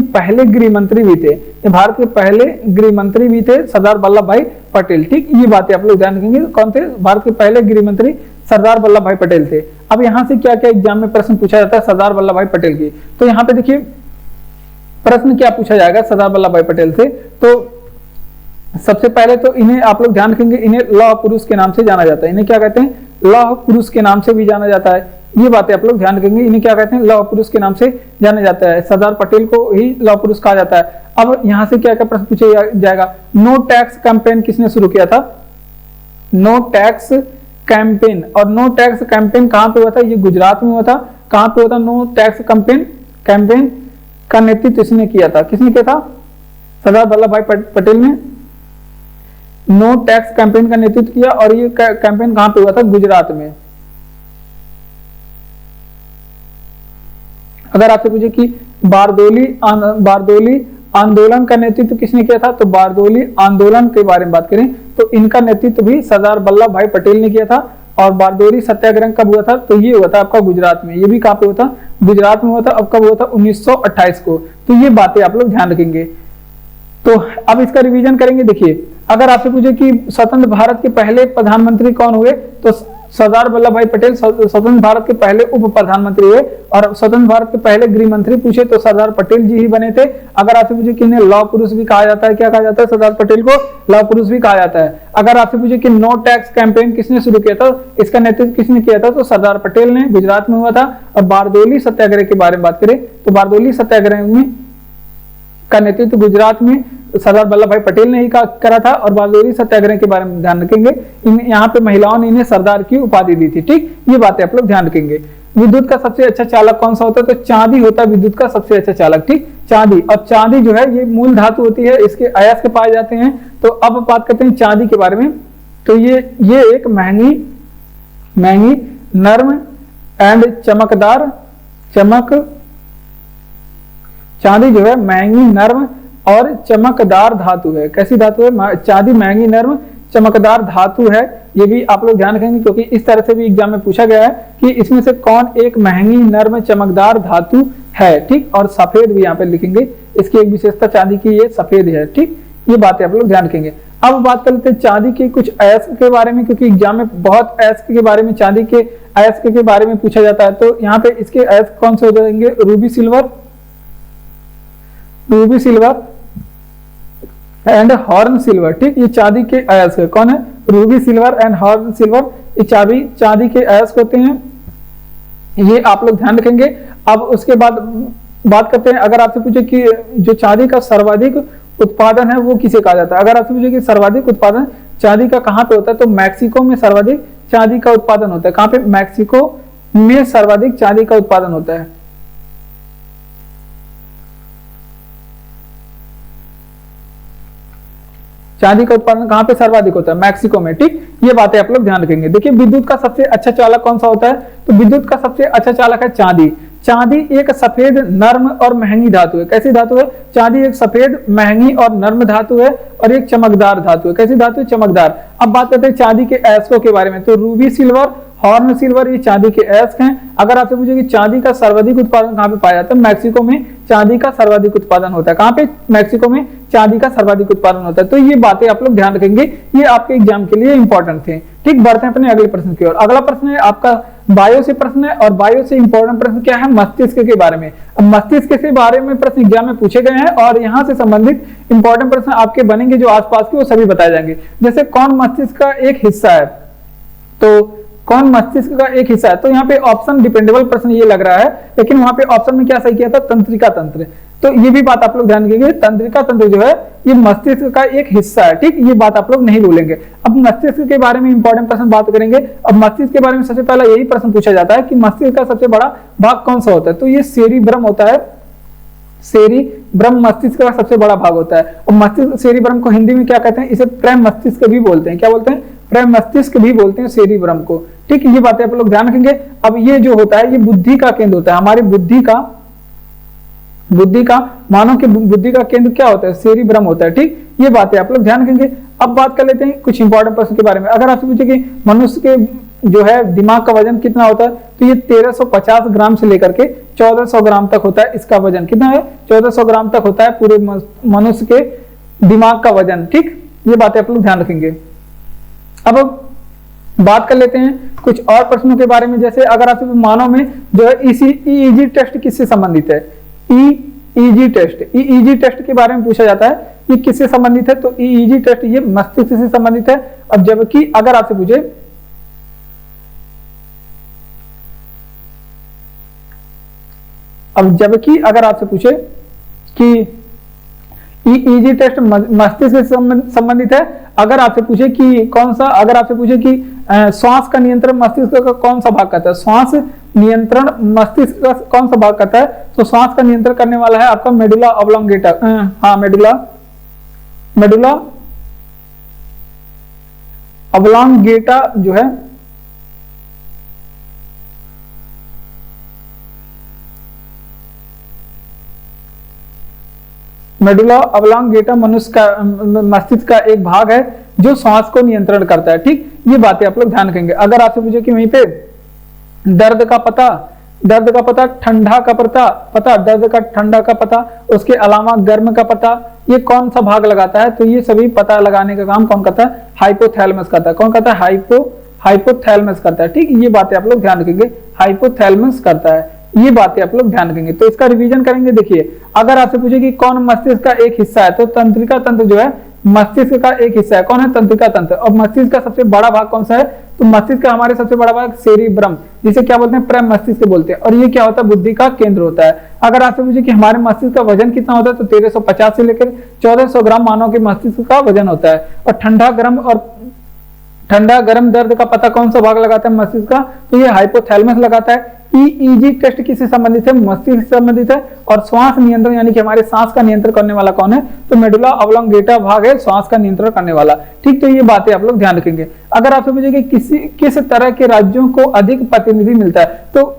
Speaker 1: पहले गृह मंत्री भी थे। ये भारत के पहले गृह मंत्री भी थे, सरदार वल्लभ भाई पटेल। ठीक, ये बातें आप लोग ध्यान रखेंगे। कौन थे? भारत के पहले गृह मंत्री सरदार वल्लभ भाई पटेल थे। अब यहां से क्या क्या एग्जाम में प्रश्न पूछा जाता है सरदार वल्लभ भाई पटेल की, तो यहाँ पे देखिए प्रश्न क्या पूछा जाएगा सरदार वल्लभ भाई पटेल से। तो सबसे पहले तो इन्हें आप लोग ध्यान रखेंगे, इन्हें लौह पुरुष के नाम से जाना जाता है। इन्हें क्या कहते हैं? लौह पुरुष के नाम से भी जाना जाता है। ये बातें आप लोग ध्यान रखेंगे, इन्हें क्या कहते हैं? लौह पुरुष के नाम से जाना जाता है। सरदार पटेल को ही लौह पुरुष कहा जाता है। अब यहाँ से क्या क्या प्रश्न पूछा जाएगा? नो टैक्स कैंपेन किसने शुरू किया था? No tax campaign. और नो टैक्स कैंपेन कहां पे हुआ था? ये गुजरात में हुआ था। कहां पे हुआ था नो टैक्स कैंपेन का नेतृत्व इसने किया था। किसने किया था? सरदार वल्लभ भाई पटेल ने नो टैक्स कैंपेन का नेतृत्व किया। और ये कैंपेन कहां पे हुआ था? गुजरात में। अगर आपसे पूछे कि बारदोली आंदोलन का नेतृत्व किसने किया था, तो बारदोली आंदोलन के बारे में बात करें तो इनका नेतृत्व भी सरदार वल्लभ भाई पटेल ने किया था। और बारदोली सत्याग्रह कब हुआ था? तो ये हुआ था आपका गुजरात में। ये भी कहां पे हुआ था? गुजरात में हुआ था। अब कब हुआ था? 1928 को। तो ये बातें आप लोग ध्यान रखेंगे। तो अब इसका रिवीजन करेंगे। देखिए, अगर आपसे पूछे कि स्वतंत्र भारत के पहले प्रधानमंत्री कौन हुए, तो सरदार वल्लभ भाई पटेल स्वतंत्र भारत के पहले उप प्रधानमंत्री हुए और स्वतंत्र भारत के पहले गृह मंत्री पूछे तो सरदार पटेल जी ही बने थे। अगर आपसे पूछे कि इन्हें लौह पुरुष भी कहा जाता है, क्या कहा जाता है? सरदार पटेल को लौह पुरुष भी कहा जाता है। अगर आपसे पूछे कि नो टैक्स कैंपेन किसने शुरू किया था, इसका नेतृत्व किसने किया था, तो सरदार पटेल ने, गुजरात में हुआ था। और बारदोली सत्याग्रह के बारे में बात करें तो बारदोली सत्याग्रह में का नेतृत्व गुजरात में सरदार वल्लभ भाई पटेल ने ही करा था। और बारदोली सत्याग्रह के बारे में ध्यान रखेंगे, यहाँ पे महिलाओं ने इन्हें सरदार की उपाधि दी थी। ठीक, ये बातें आप लोग ध्यान रखेंगे। विद्युत का सबसे अच्छा चालक कौन सा होता है, तो चांदी होता है विद्युत का सबसे अच्छा चालक। ठीक, चांदी। अब चांदी जो है ये मूल धातु होती है, इसके अयस्क पाए जाते हैं। तो अब बात करते हैं चांदी के बारे में। तो ये एक महंगी नर्म एंड चमकदार चांदी जो है महंगी नर्म और चमकदार धातु है। कैसी धातु है? चांदी महंगी नर्म चमकदार धातु है। ये भी आप लोग ध्यान रखेंगे क्योंकि इस तरह से भी एग्जाम में पूछा गया है कि इसमें से कौन एक महंगी नर्म चमकदार धातु है। ठीक, और सफेद भी यहाँ पे लिखेंगे। इसकी एक विशेषता चांदी की ये सफेद है। ठीक, ये बातें आप लोग ध्यान रखेंगे। अब बात कर लेते हैं चांदी के कुछ अयस्क के बारे में, क्योंकि एग्जाम में बहुत अयस्क के बारे में, चांदी के अयस्क के बारे में पूछा जाता है। तो यहाँ पे इसके अयस्क कौन से हो जाएंगे? Ruby silver and horn silver. ठीक, ये चांदी के अयस्क है। कौन है? Ruby silver and horn silver, ये चांदी के अयस्क होते हैं। ये आप लोग ध्यान रखेंगे। अब उसके बाद बात करते हैं, अगर आपसे पूछे कि जो चांदी का सर्वाधिक उत्पादन है वो किसे कहा जाता है? अगर आपसे पूछे कि सर्वाधिक उत्पादन चांदी का कहाँ पे होता है, तो मैक्सिको में सर्वाधिक चांदी का उत्पादन होता है। कहाँ पे? मैक्सिको में सर्वाधिक चांदी का उत्पादन होता है। चांदी का उत्पादन कहां पे सर्वाधिक होता है? मैक्सिको में। ठीक, ये बातें आप लोग ध्यान रखेंगे। देखिए विद्युत का सबसे अच्छा चालक कौन सा होता है, तो विद्युत का सबसे अच्छा चालक है चांदी। चांदी एक सफेद नर्म और महंगी धातु है। कैसी धातु है? चांदी एक सफेद महंगी और नर्म धातु है और एक चमकदार धातु है। कैसी धातु है? चमकदार। अब बात करते हैं चांदी के अयस्कों के बारे में। तो रूबी सिल्वर, हॉर्न सिल्वर, ये चांदी के अयस्क हैं। अगर आपसे पूछे कि चांदी का सर्वाधिक उत्पादन कहाँ पे पाया जाता है, मैक्सिको में चांदी का सर्वाधिक उत्पादन होता है। कहाँ पे? मैक्सिको में चांदी का सर्वाधिक उत्पादन होता है। तो ये बातें आप लोग ध्यान रखेंगे, ये आपके एग्जाम के लिए इंपॉर्टेंट थे। ठीक, बढ़ते हैं अपने अगले प्रश्न की ओर। अगला प्रश्न है आपका बायो से प्रश्न है, और बायो से इंपॉर्टेंट प्रश्न क्या है? मस्तिष्क के बारे में। अब मस्तिष्क के बारे में प्रश्न एग्जाम में पूछे गए हैं और यहाँ से संबंधित इंपॉर्टेंट प्रश्न आपके बनेंगे जो आसपास के, वो सभी बताए जाएंगे। जैसे कौन मस्तिष्क का एक हिस्सा है, तो कौन मस्तिष्क का एक हिस्सा है? तो यहाँ पे ऑप्शन डिपेंडेबल प्रश्न ये लग रहा है, लेकिन वहां पे ऑप्शन में क्या सही किया था? तंत्रिका तंत्र। तो ये भी बात आप लोग ध्यान रखेंगे, तंत्रिका तंत्र जो है ये मस्तिष्क का एक हिस्सा है। ठीक, ये बात आप लोग नहीं भूलेंगे। अब मस्तिष्क के बारे में इंपॉर्टेंट प्रश्न बात करेंगे। अब मस्तिष्क के बारे में सबसे पहला यही प्रश्न पूछा जाता है कि मस्तिष्क का सबसे बड़ा भाग कौन सा होता है, तो ये सेरिब्रम होता है। सेरिब्रम मस्तिष्क का सबसे बड़ा भाग होता है। और मस्तिष्क, सेरिब्रम को हिंदी में क्या कहते हैं? इसे प्रेम मस्तिष्क भी बोलते हैं। क्या बोलते हैं? प्रेम मस्तिष्क भी बोलते हैं सेरिब्रम को। ठीक, ये बातें आप लोग ध्यान रखेंगे। अब ये जो होता है ये बुद्धि का केंद्र होता है। हमारी बुद्धि का मानव के बुद्धि का केंद्र क्या होता है? सेरिब्रम होता है। ठीक, ये बातें आप लोग ध्यान रखेंगे। अब बात कर लेते हैं कुछ इंपॉर्टेंट प्रश्न के बारे में। अगर आपसे पूछे कि मनुष्य के जो है दिमाग का वजन कितना होता है, तो ये 1350 ग्राम से लेकर के 1400 ग्राम तक होता है। इसका वजन कितना है? 1400 ग्राम तक होता है पूरे मनुष्य के दिमाग का वजन। ठीक, ये बातें आप लोग ध्यान रखेंगे। अब बात कर लेते हैं कुछ और प्रश्नों के बारे में। जैसे अगर आप मानव में जो है ईईजी टेस्ट किससे संबंधित है? ईईजी टेस्ट के बारे में पूछा जाता है, ये किससे संबंधित है? तो ईईजी टेस्ट ये मस्तिष्क से संबंधित है। अब जबकि अगर आपसे पूछे कि ईईजी टेस्ट मस्तिष्क से संबंधित है। अगर आपसे पूछे कि कौन सा, अगर आपसे पूछे कि श्वास का नियंत्रण मस्तिष्क का कौन सा भाग करता है, श्वास नियंत्रण मस्तिष्क का कौन सा भाग करता है, तो श्वास का नियंत्रण करने वाला है आपका मेडुला ऑब्लोंगेटा। हाँ, मेडुला ऑब्लोंगेटा जो है मेडुला ऑब्लोंगेटा मनुष्य का मस्तिष्क का एक भाग है जो श्वास को नियंत्रण करता है। ठीक, ये बातें आप लोग ध्यान रखेंगे। अगर आपसे पूछे कि वहीं पे दर्द का पता, ठंडा का पता, दर्द का ठंडा का पता, उसके अलावा गर्म का पता, ये कौन सा भाग लगाता है, तो ये सभी पता लगाने का काम कौन करता है? हाइपोथैलेमस करता है। कौन करता है? हाइपोथैलेमस करता है। ठीक, ये बातें आप लोग ध्यान रखेंगे, हाइपोथैलेमस करता है, ये बातें आप लोग ध्यान रखेंगे। तो इसका रिवीजन करेंगे। देखिए, अगर आपसे पूछे कि कौन मस्तिष्क का एक हिस्सा है, तो तंत्रिका तंत्र जो है मस्तिष्क का एक हिस्सा है। कौन है? तंत्रिका तंत्र। और मस्तिष्क का सबसे बड़ा भाग कौन सा है? तो मस्तिष्क का हमारे सबसे बड़ा भाग सेरिब्रम, जिसे क्या बोलते हैं? प्रम मस्तिष्क बोलते हैं। और ये क्या होता है? बुद्धि का केंद्र होता है। अगर आपसे पूछे कि हमारे मस्तिष्क का वजन कितना होता है, तो 1350 से लेकर 1400 ग्राम मानव के मस्तिष्क का वजन होता है। और ठंडा गर्म दर्द का पता कौन सा भाग लगाता है मस्तिष्क का? तो ये हाइपोथैलेमस लगाता है। ईईजी टेस्ट किससे संबंधित है? मस्तिष्क से संबंधित है। और श्वास नियंत्रण यानी कि हमारे सांस का नियंत्रण करने वाला कौन है? तो मेडुला ऑब्लोंगेटा भाग है श्वास का नियंत्रण करने वाला। ठीक, तो ये बातें आप लोग ध्यान रखेंगे। अगर आपसे पूछे कि किस तरह के राज्यों को अधिक प्रतिनिधि मिलता है, तो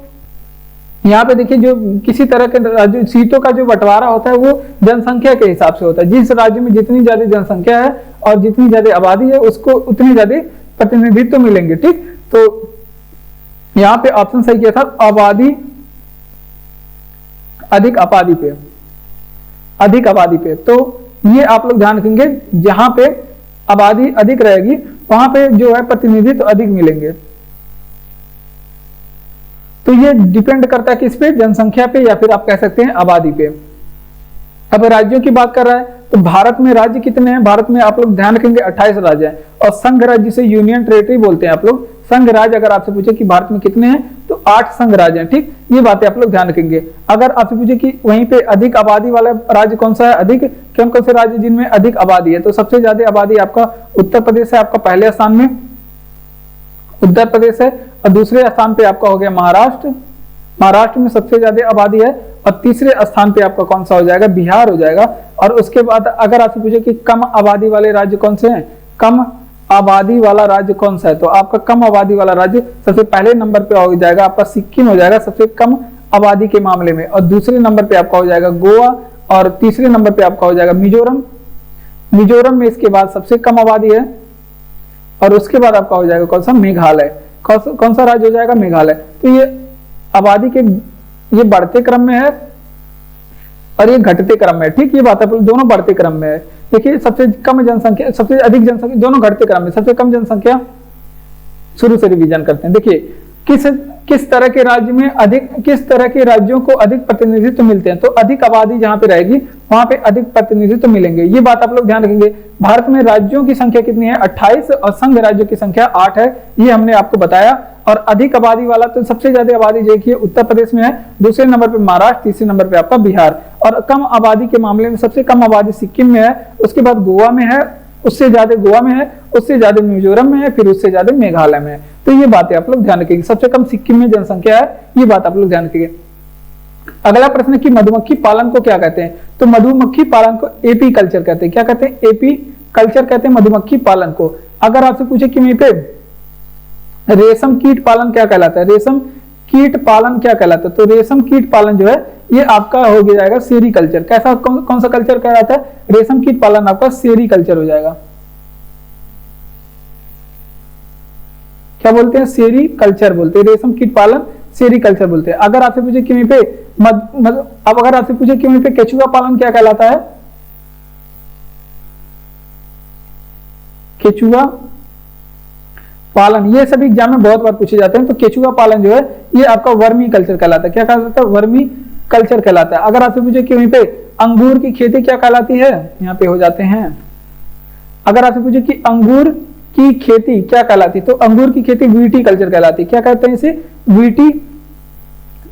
Speaker 1: यहाँ पे देखिए, जो किसी तरह के राज्य सीटों का जो बंटवारा होता है वो जनसंख्या के हिसाब से होता है। जिस राज्य में जितनी ज्यादा जनसंख्या है और जितनी ज्यादा आबादी है, उसको उतनी ज्यादा प्रतिनिधित्व मिलेंगे। ठीक, तो यहां पे ऑप्शन सही किया था, आबादी अधिक आबादी पे, अधिक आबादी पे। तो ये आप लोग ध्यान रखेंगे, जहां पे आबादी अधिक रहेगी वहां पे जो है प्रतिनिधित्व अधिक मिलेंगे। तो ये डिपेंड करता है किस पे? जनसंख्या पे, या फिर आप कह सकते हैं आबादी पे। अब राज्यों की बात कर रहा है, तो भारत में राज्य कितने हैं? भारत में आप लोग ध्यान रखेंगे 28 राज्य हैं। और संघ राज्य जिसे यूनियन टेरिटरी बोलते हैं आप लोग, संघ राज्य अगर आपसे पूछे कि भारत में कितने हैं, तो 8 संघ राज्य हैं। ठीक, ये बातें आप लोग ध्यान रखेंगे। अगर आपसे पूछे कि वहीं पे अधिक आबादी वाला राज्य कौन सा है, अधिक कौन कौन से राज्य जिनमें अधिक आबादी है, तो सबसे ज्यादा आबादी आपका उत्तर प्रदेश है, आपका पहले स्थान में उत्तर प्रदेश है। और दूसरे स्थान पे आपका हो गया महाराष्ट्र, महाराष्ट्र में सबसे ज्यादा आबादी है। और तीसरे स्थान पे आपका कौन सा हो जाएगा? बिहार हो जाएगा। और उसके बाद अगर आपसे पूछे कि कम आबादी वाले राज्य कौन से हैं, कम आबादी वाला राज्य कौन सा है, तो आपका कम आबादी वाला राज्य सबसे पहले नंबर पे हो जाएगा आपका सिक्किम हो जाएगा, सबसे कम आबादी के मामले में। और दूसरे नंबर पे आपका हो जाएगा गोवा, और तीसरे नंबर पे आपका हो जाएगा मिजोरम। मिजोरम में इसके बाद सबसे कम आबादी है। और उसके बाद आपका हो जाएगा कौन सा? मेघालय। कौन सा राज्य हो जाएगा? मेघालय। तो ये आबादी के ये बढ़ते क्रम में है और ये घटते क्रम में है। ठीक, ये बात है, दोनों बढ़ते क्रम में है। देखिए, सबसे कम जनसंख्या, सबसे अधिक जनसंख्या, दोनों घटते क्रम में। सबसे कम जनसंख्या, शुरू से रिवीजन करते हैं। देखिए, किस तरह के राज्य में अधिक, किस तरह के राज्यों को अधिक प्रतिनिधित्व मिलते हैं, तो अधिक आबादी जहां पे रहेगी वहां पे अधिक प्रतिनिधित्व मिलेंगे। ये बात आप लोग ध्यान रखेंगे। भारत में राज्यों की संख्या कितनी है? 28, और संघ राज्यों की संख्या 8 है, ये हमने आपको बताया। और अधिक आबादी वाला, तो सबसे ज्यादा आबादी देखिए उत्तर प्रदेश में है, दूसरे नंबर पे महाराष्ट्र, तीसरे नंबर पे आपका बिहार। और कम आबादी के मामले में सबसे कम आबादी सिक्किम में है, उसके बाद गोवा में है, उससे ज्यादा गोवा में है, उससे ज्यादा मिजोरम में है, फिर उससे ज्यादा मेघालय में है। तो ये बातें आप लोग ध्यान रखेंगे। सबसे कम सिक्किम में जनसंख्या है, ये बात आप लोग ध्यान रखेंगे। अगला प्रश्न कि मधुमक्खी पालन को क्या कहते हैं? तो मधुमक्खी पालन को एपी कल्चर कहते हैं। क्या कहते हैं? एपी कल्चर कहते हैं मधुमक्खी पालन को। अगर आपसे पूछे कि वहीं पे रेशम कीट पालन क्या कहलाता है, रेशम कीट पालन क्या कहलाता है, तो रेशम कीट पालन जो है ये आपका हो जाएगा सेरीकल्चर। कैसा, कौन सा कल्चर कहलाता है? रेशम कीट पालन आपका सेरीकल्चर हो जाएगा। क्या बोलते हैं? सेरीकल्चर बोलते हैं। रेशम कीट पालन सेरीकल्चर बोलते हैं। अगर आपसे पूछे कि वहीं पे अब अगर आपसे पूछे कि वहीं पे केचुआ पालन क्या कहलाता है, केचुआ पालन, ये सभी एग्जाम में बहुत बार पूछे जाते हैं। तो केचुआ पालन जो है ये आपका वर्मी कल्चर कहलाता है। क्या कहलाता है? वर्मी कल्चर कहलाता है। अगर आपसे पूछे कि वहीं पे अंगूर की खेती क्या कहलाती है, यहाँ पे हो जाते हैं। अगर आपसे पूछे कि अंगूर की खेती क्या कहलाती है, तो अंगूर की खेती वीटी कल्चर कहलाती है। क्या कहते हैं इसे? वीटी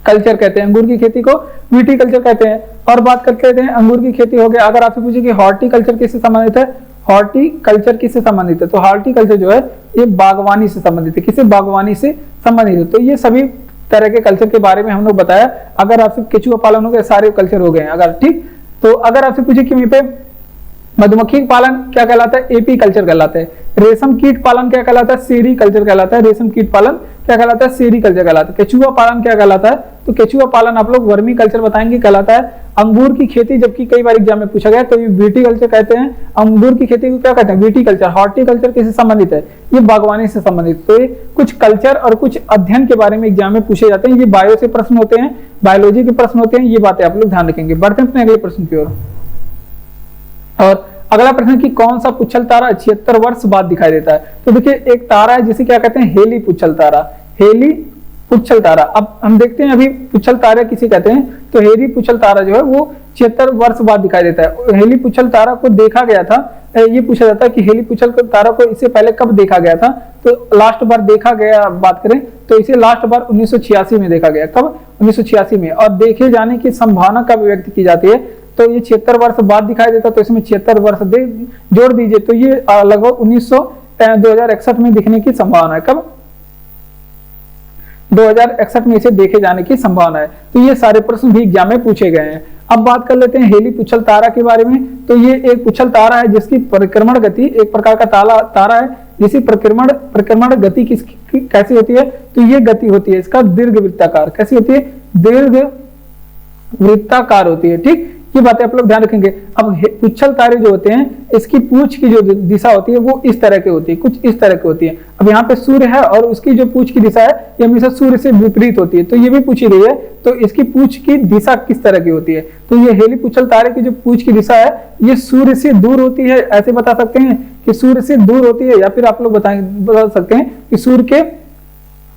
Speaker 1: कल्चर कहते हैं। अंगूर की खेती को वीटी कल्चर कहते हैं। और बात करते हैं अंगूर की खेती हो गया। अगर आपसे पूछे कि हॉर्टिकल्चर किससे संबंधित है, हॉर्टिकल्चर किससे संबंधित है, तो हॉर्टिकल्चर जो है ये बागवानी से संबंधित है। किससे? बागवानी से संबंधित है। तो ये सभी तरह के कल्चर के बारे में हम लोग बताया। अगर आपसे केचुआ पालन हो गया, सारे कल्चर हो गए। अगर ठीक, तो अगर आपसे पूछे कि वहीं पे मधुमक्खी पालन क्या कहलाता है? एपी कल्चर कहलाता है। रेशम कीट पालन क्या कहलाता है? सेरी कल्चर कहलाता है। रेशम कीट पालन क्या कहलाता है? सेरी कल्चर कहलाता है। केचुआ पालन क्या कहलाता है? तो केचुआ पालन आप लोग वर्मी कल्चर बताएंगे कहलाता है। अंगूर की खेती, जबकि कई बार एग्जाम में पूछा गया, तो ये वीटी कल्चर कहते हैं। अंगूर की खेती को क्या कहते हैं? VT culture. हॉर्टिकल्चर किससे संबंधित है? ये बागवानी से संबंधित। तो ये कुछ कल्चर और कुछ अध्ययन के बारे में एग्जाम में पूछे जाते हैं। ये बायो से प्रश्न होते हैं, बायोलॉजी के प्रश्न होते हैं। ये बातें आप लोग ध्यान रखेंगे। बढ़ते हैं अपने अगले प्रश्न की ओर। और अगला प्रश्न कि कौन सा पुच्छल तारा 76 वर्ष बाद दिखाई देता है। तो देखिए एक तारा है जिसे क्या कहते हैं, हेली पुच्छल तारा। हेली पुच्छल तारा, अब हम देखते हैं अभी पुच्छल तारा किसे कहते हैं। तो हेली पुच्छल तारा जो है वो 76 वर्ष बाद दिखाई देता है। हेली पुच्छल तारा को देखा गया था, ये पूछा जाता है कि हेली पुच्छल तारा को इससे पहले कब देखा गया था। तो लास्ट बार देखा गया, बात करें तो इसे लास्ट बार 1986 में देखा गया। कब? 1986 में। और देखे जाने की संभावना कब व्यक्त की जाती है, तो ये 76 वर्ष बाद दिखाई देता, तो इसमें 76 वर्ष जोड़ दीजिए, तो ये लगभग 2061 में दिखने की संभावना है। कब? 2061 में इसे देखे जाने की संभावना है। तो ये सारे प्रश्न भी एग्जाम में पूछे गए हैं। अब बात कर लेते हैं हेली पुच्छल तारा के बारे में। तो ये एक पुच्छल तारा है जिसकी परिक्रमण गति, एक प्रकार का तारा है जिसकी परिक्रमण गति कैसी होती है, तो ये गति होती है इसका दीर्घवृत्ताकार। कैसी होती है? दीर्घवृत्ताकार होती है। ठीक, ये बातें आप लोग ध्यान रखेंगे। अब पुच्छल तारे जो होते हैं इसकी पूंछ की जो दिशा होती है वो इस तरह की होती है, कुछ इस तरह की होती है। अब यहाँ पे सूर्य है और उसकी जो पूंछ की दिशा है ये हमेशा सूर्य से विपरीत होती है। तो ये भी पूछी गई है, तो इसकी पूंछ की दिशा किस तरह की होती है। तो ये हेली पुच्छल तारे की जो पूंछ की दिशा है ये सूर्य से दूर होती है, ऐसे बता सकते हैं कि सूर्य से दूर होती है, या फिर आप लोग बता सकते हैं कि सूर्य के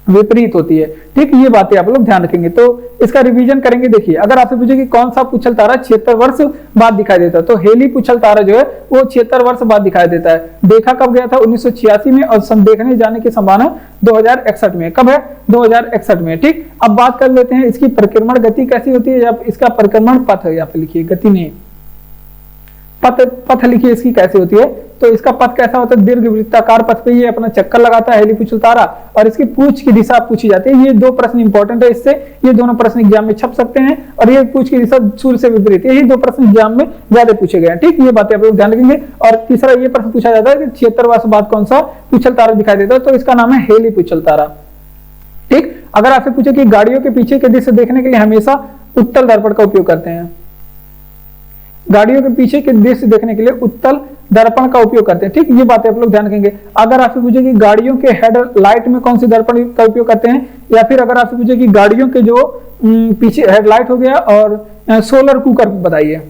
Speaker 1: विपरीत होती है। ठीक, ये बातें आप लोग ध्यान रखेंगे। तो इसका रिवीजन करेंगे। देखिए अगर आपसे पूछे कि कौन सा पुच्छल तारा 76 वर्ष बाद दिखाई देता है, तो हेली पुच्छल तारा जो है वो 76 वर्ष बाद दिखाई देता है। देखा कब गया था? 1986 में, और देखने जाने की संभावना 2061 में। कब है? 2061 में। ठीक, अब बात कर लेते हैं इसकी परिक्रमण गति कैसी होती है, या इसका परिक्रमण पथ है, यहाँ पे लिखिए, गति नहीं, पथ लिखिए इसकी कैसी होती है। तो इसका पथ कैसा होता है? दीर्घवृत्ताकार पथ पे ये अपना चक्कर लगाता है हेली पुच्छल तारा, और इसकी पूंछ की दिशा पूछी जाती है। ये दो प्रश्न इंपॉर्टेंट है, इससे ये दोनों प्रश्न एग्जाम में छप सकते हैं। और ये पूंछ की दिशा सूर्य से विपरीत, यही दो प्रश्न एग्जाम में ज्यादा पूछे गए हैं। ठीक, ये बातें आप लोग ध्यान रखेंगे। और तीसरा ये प्रश्न पूछा जाता है कि 76 वर्ष बाद कौन सा पुच्छल तारा दिखाई देता है, तो इसका नाम है हेली पुच्छल तारा। ठीक, अगर आपसे पूछे कि गाड़ियों के पीछे के दृश्य देखने के लिए हमेशा उत्तल दर्पण का उपयोग करते हैं, गाड़ियों के पीछे के दृश्य देखने के लिए उत्तल दर्पण का उपयोग करते हैं। ठीक, ये बातें आप लोग ध्यान रखेंगे। अगर आपसे पूछे कि गाड़ियों के हेडलाइट में कौन सी दर्पण का उपयोग करते हैं, या फिर अगर आपसे पूछे कि गाड़ियों के जो पीछे हेडलाइट हो गया और सोलर कुकर बताइए,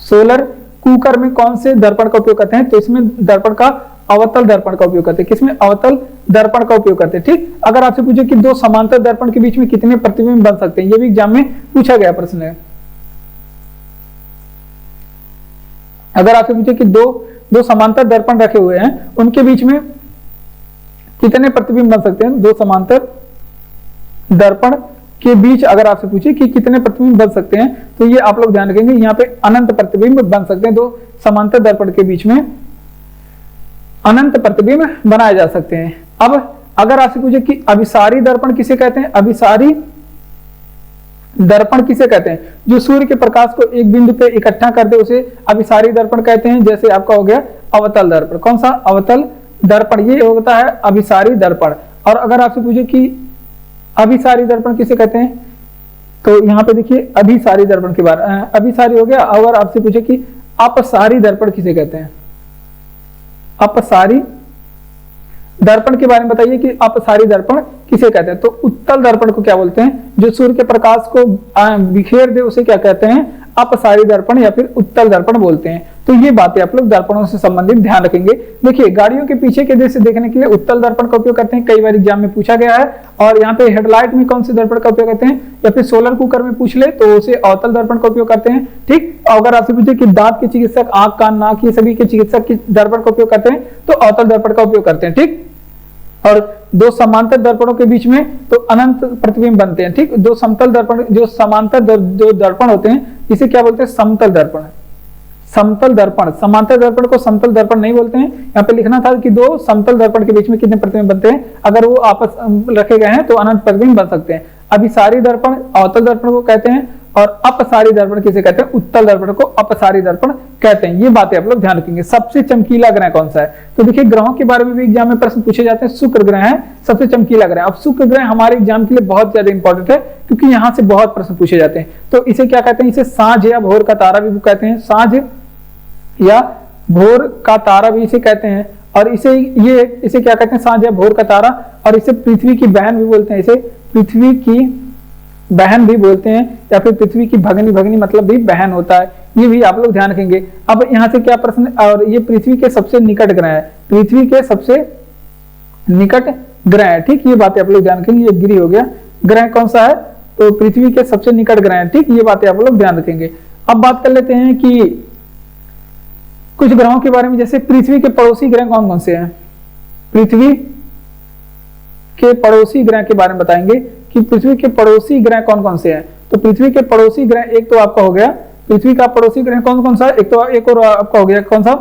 Speaker 1: सोलर कुकर में कौन से दर्पण का उपयोग करते हैं, तो इसमें दर्पण का अवतल दर्पण का उपयोग करते हैं। किसमें? अवतल दर्पण का उपयोग करते हैं। ठीक, अगर आपसे पूछे कि दो समांतर दर्पण के बीच में कितने प्रतिबिंब बन सकते हैं, ये भी एग्जाम में पूछा गया प्रश्न है। अगर आपसे पूछे कि दो समांतर दर्पण रखे हुए हैं उनके बीच में कितने प्रतिबिंब बन सकते हैं, दो समांतर दर्पण के बीच अगर आपसे पूछे कि कितने प्रतिबिंब बन सकते हैं, तो ये आप लोग ध्यान रखेंगे, यहाँ पे अनंत प्रतिबिंब बन सकते हैं। दो समांतर दर्पण के बीच में अनंत प्रतिबिंब बनाए जा सकते हैं। अब अगर आपसे पूछे कि अभिसारी दर्पण किसे कहते हैं, अभिसारी दर्पण किसे कहते हैं, जो सूर्य के प्रकाश को एक बिंदु पे इकट्ठा कर दे उसे अभिसारी दर्पण कहते हैं। जैसे आपका हो गया अवतल दर्पण। कौन सा? अवतल दर्पण, ये होता है अभिसारी दर्पण। और अगर आपसे पूछे कि अभिसारी दर्पण किसे कहते हैं, तो यहाँ पे देखिए अभिसारी दर्पण के बारे, अभिसारी हो गया। अगर आपसे पूछे कि अपसारी दर्पण किसे कहते हैं, अपसारी दर्पण के बारे में बताइए कि अपसारी दर्पण किसे कहते हैं। तो उत्तल दर्पण को क्या बोलते हैं, जो सूर्य के प्रकाश को बिखेर दे उसे क्या कहते हैं, अपसारी दर्पण या फिर उत्तल दर्पण बोलते हैं। तो ये बातें आप लोग दर्पणों से संबंधित ध्यान रखेंगे। देखिए गाड़ियों के पीछे के दृश्य देखने के लिए उत्तल दर्पण का उपयोग करते हैं, कई बार एग्जाम में पूछा गया है। और यहाँ पे हेडलाइट में कौन से दर्पण का उपयोग करते हैं, या फिर सोलर कुकर में पूछ ले तो उसे अवतल दर्पण का उपयोग करते हैं। ठीक, अगर आपसे पूछे कि दांत के चिकित्सक, आंख कान नाक ये सभी के चिकित्सक किस दर्पण का उपयोग करते हैं, तो अवतल दर्पण का उपयोग करते हैं। ठीक, और दो समांतर दर्पणों के बीच में तो अनंत प्रतिबिंब बनते हैं। ठीक, दो समतल दर्पण, जो समांतर जो दर्पण होते हैं इसे क्या बोलते हैं, समतल दर्पण। समतल दर्पण, समांतर दर्पण को समतल दर्पण नहीं बोलते हैं। यहाँ पे लिखना था कि दो समतल दर्पण के बीच में कितने प्रतिबिंब बनते हैं, अगर वो आपस रखे गए हैं तो अनंत प्रतिबिंब बन सकते हैं। अभिसारी दर्पण अवतल दर्पण को कहते हैं, और अपसारी दर्पण किसे कहते हैं, उत्तल दर्पण को अपसारी दर्पण कहते हैं। ये बातें आप लोग ध्यान रखेंगे। सबसे चमकीला ग्रह कौन सा है, तो देखिए ग्रहों के बारे में भी एग्जाम में प्रश्न पूछे जाते हैं। शुक्र ग्रह है सबसे चमकीला ग्रह। अब शुक्र ग्रह हमारे एग्जाम के लिए बहुत ज्यादा इंपॉर्टेंट है, क्योंकि यहाँ से बहुत प्रश्न पूछे जाते हैं। तो इसे क्या कहते हैं, इसे सांझ या भोर का तारा भी कहते हैं, सांझ या भोर का तारा भी इसे कहते हैं। और इसे क्या कहते हैं, सांझ या भोर का तारा। और इसे पृथ्वी की बहन भी बोलते हैं, इसे पृथ्वी की बहन भी बोलते हैं, या फिर पृथ्वी की भगनी, भगनी मतलब भी बहन होता है, ये भी आप लोग ध्यान रखेंगे। अब यहाँ से क्या प्रश्न, और ये पृथ्वी के सबसे निकट ग्रह है, पृथ्वी के सबसे निकट ग्रह है, ठीक, ये बातें आप लोग ध्यान रखेंगे। ये गिरी हो गया, ग्रह कौन सा है, तो पृथ्वी के सबसे निकट ग्रह है, ठीक, ये बातें आप लोग ध्यान रखेंगे। अब बात कर लेते हैं कि कुछ ग्रहों के बारे में, जैसे पृथ्वी के पड़ोसी ग्रह कौन कौन से हैं। पृथ्वी के पड़ोसी ग्रह के बारे में बताएंगे कि पृथ्वी के पड़ोसी ग्रह कौन कौन से हैं। तो पृथ्वी के पड़ोसी ग्रह, एक तो आपका हो गया पृथ्वी का पड़ोसी ग्रह कौन कौन सा है, एक तो एक और आपका हो गया कौन सा,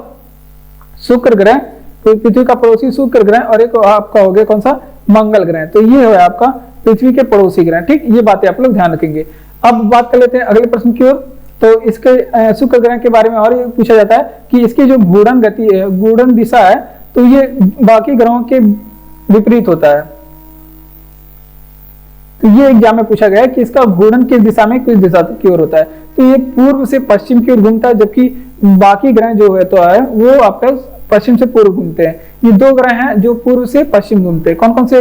Speaker 1: शुक्र ग्रह, तो पृथ्वी का पड़ोसी शुक्र ग्रह, और एक आपका हो गया कौन सा, मंगल ग्रह। तो ये है आपका पृथ्वी के पड़ोसी ग्रह, ठीक, ये बातें आप लोग ध्यान रखेंगे। अब बात कर लेते हैं अगले प्रश्न की ओर। तो इसके शुक्र ग्रह के बारे में और पूछा जाता है कि इसकी जो घूर्णन गति है, घूर्णन दिशा है, तो ये बाकी ग्रहों के विपरीत होता है। तो ये एग्जाम में पूछा गया है कि इसका घूर्णन किस दिशा में, किस दिशा की ओर होता है। तो ये पूर्व से पश्चिम की ओर घूमता है, जबकि बाकी ग्रह जो है तो है वो आपका पश्चिम से पूर्व घूमते हैं। ये दो ग्रह हैं जो पूर्व से पश्चिम घूमते हैं, कौन कौन से,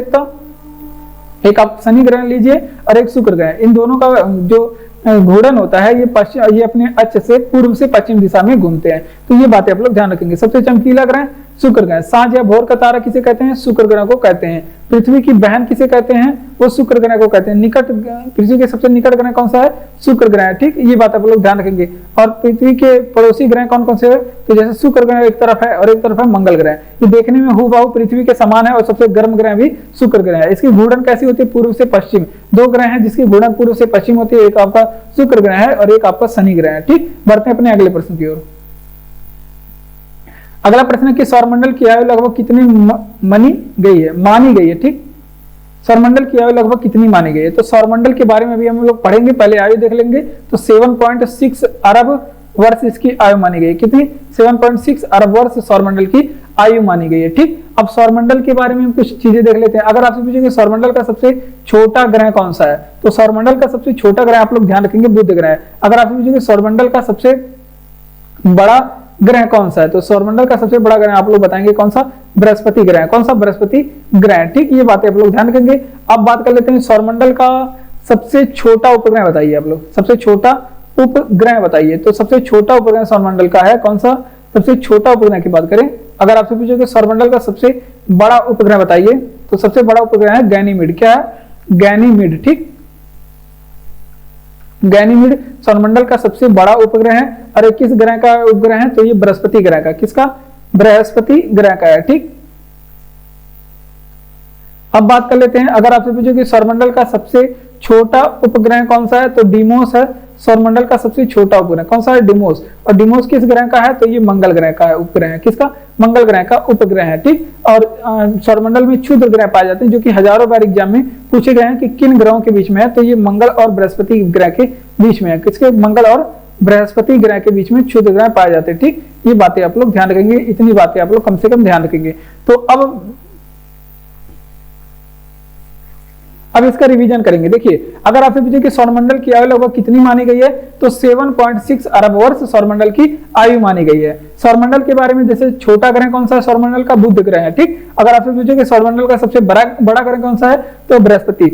Speaker 1: एक आप शनि ग्रह लीजिए और एक शुक्र ग्रह, इन दोनों का जो घूर्णन होता है ये अपने अक्ष से पूर्व से पश्चिम दिशा में घूमते हैं। तो ये बातें आप लोग ध्यान रखेंगे। सबसे चमकीला ग्रह शुक्र ग्रह, सांझ या भोर का तारा किसे कहते हैं, शुक्र ग्रह को कहते हैं। पृथ्वी की बहन किसे कहते हैं, वो शुक्र ग्रह को कहते हैं। निकट, पृथ्वी के सबसे निकट ग्रह कौन सा है, शुक्र ग्रह, ठीक, ये बात आप लोग ध्यान रखेंगे। और पृथ्वी के पड़ोसी ग्रह कौन कौन से है, तो जैसे शुक्र ग्रह एक तरफ है और एक तरफ है मंगल ग्रह, ये देखने में हूबहू पृथ्वी के समान है, और सबसे गर्म ग्रह भी शुक्र ग्रह है। इसकी घूर्णन कैसी होती है, पूर्व से पश्चिम, दो ग्रह हैं जिसकी घूर्णन पूर्व से पश्चिम होती है, एक आपका शुक्र ग्रह है और एक आपका शनि ग्रह है, ठीक। बढ़ते हैं अपने अगले प्रश्न की ओर। अगला प्रश्न है कि सौरमंडल की आयु लगभग कितनी मानी गई है, ठीक, सौरमंडल की आयु लगभग कितनी मानी गई है। तो सौरमंडल के बारे में भी हम लोग पढ़ेंगे, पहले आयु देख लेंगे। तो 7.6 अरब वर्ष इसकी आयु मानी गई है, कितनी, 7.6 अरब वर्ष सौरमंडल की आयु मानी गई है, ठीक। अब सौरमंडल के बारे में हम कुछ चीजें देख लेते हैं। अगर आपसे पूछेंगे सौरमंडल का सबसे छोटा ग्रह कौन सा है, तो सौरमंडल का सबसे छोटा ग्रह आप लोग ध्यान रखेंगे बुध ग्रह है। अगर आपसे पूछेंगे सौरमंडल का सबसे बड़ा ग्रह कौन सा है, तो सौरमंडल का सबसे बड़ा ग्रह आप लोग बताएंगे कौन सा, बृहस्पति ग्रह, कौन सा, बृहस्पति ग्रह, ठीक, ये बातें आप लोग ध्यान रखेंगे। अब बात कर लेते हैं सौरमंडल का सबसे छोटा उपग्रह बताइए आप लोग, सबसे छोटा उपग्रह बताइए। तो सबसे छोटा उपग्रह सौरमंडल का है कौन सा, सबसे छोटा उपग्रह की बात करें, अगर आपसे पूछोगे सौरमंडल का सबसे बड़ा उपग्रह बताइए, तो सबसे बड़ा उपग्रह है गैनीमीड, क्या है, गैनीमीड, ठीक, गैनीमीड सौरमंडल का सबसे बड़ा उपग्रह है। और किस ग्रह का उपग्रह है, तो ये बृहस्पति ग्रह का, किसका, बृहस्पति ग्रह का है, ठीक। अब बात कर लेते हैं, अगर आपसे पूछो कि सौरमंडल का सबसे छोटा उपग्रह कौन सा है, तो डिमोस है सौरमंडल का सबसे छोटा उपग्रह, कौन सा है, डिमोस। और डिमोस किस ग्रह का है, तो ये मंगल ग्रह का है, उपग्रह है, किसका, मंगल ग्रह का उपग्रह है, ठीक। और सौरमंडल में क्षुद्र ग्रह पाए जाते हैं जो कि हजारों बार एग्जाम में पूछे गए हैं कि किन ग्रहों के बीच में है, तो ये मंगल और बृहस्पति ग्रह के बीच में है, किसके, मंगल और बृहस्पति ग्रह के बीच में क्षुद्र ग्रह पाए जाते हैं, ठीक। ये बातें आप लोग ध्यान रखेंगे, इतनी बातें आप लोग कम से कम ध्यान रखेंगे। तो अब इसका रिवीजन करेंगे। देखिए, अगर आपसे पूछे कि सौरमंडल की आयु लगभग कितनी मानी गई है, तो 7.6 अरब वर्ष सौरमंडल की आयु मानी गई है। सौरमंडल के बारे में, जैसे छोटा ग्रह कौन सा है, सौरमंडल का बुध ग्रह है, ठीक। अगर आपसे पूछे कि सौरमंडल का सबसे बड़ा ग्रह कौन सा है, तो बृहस्पति।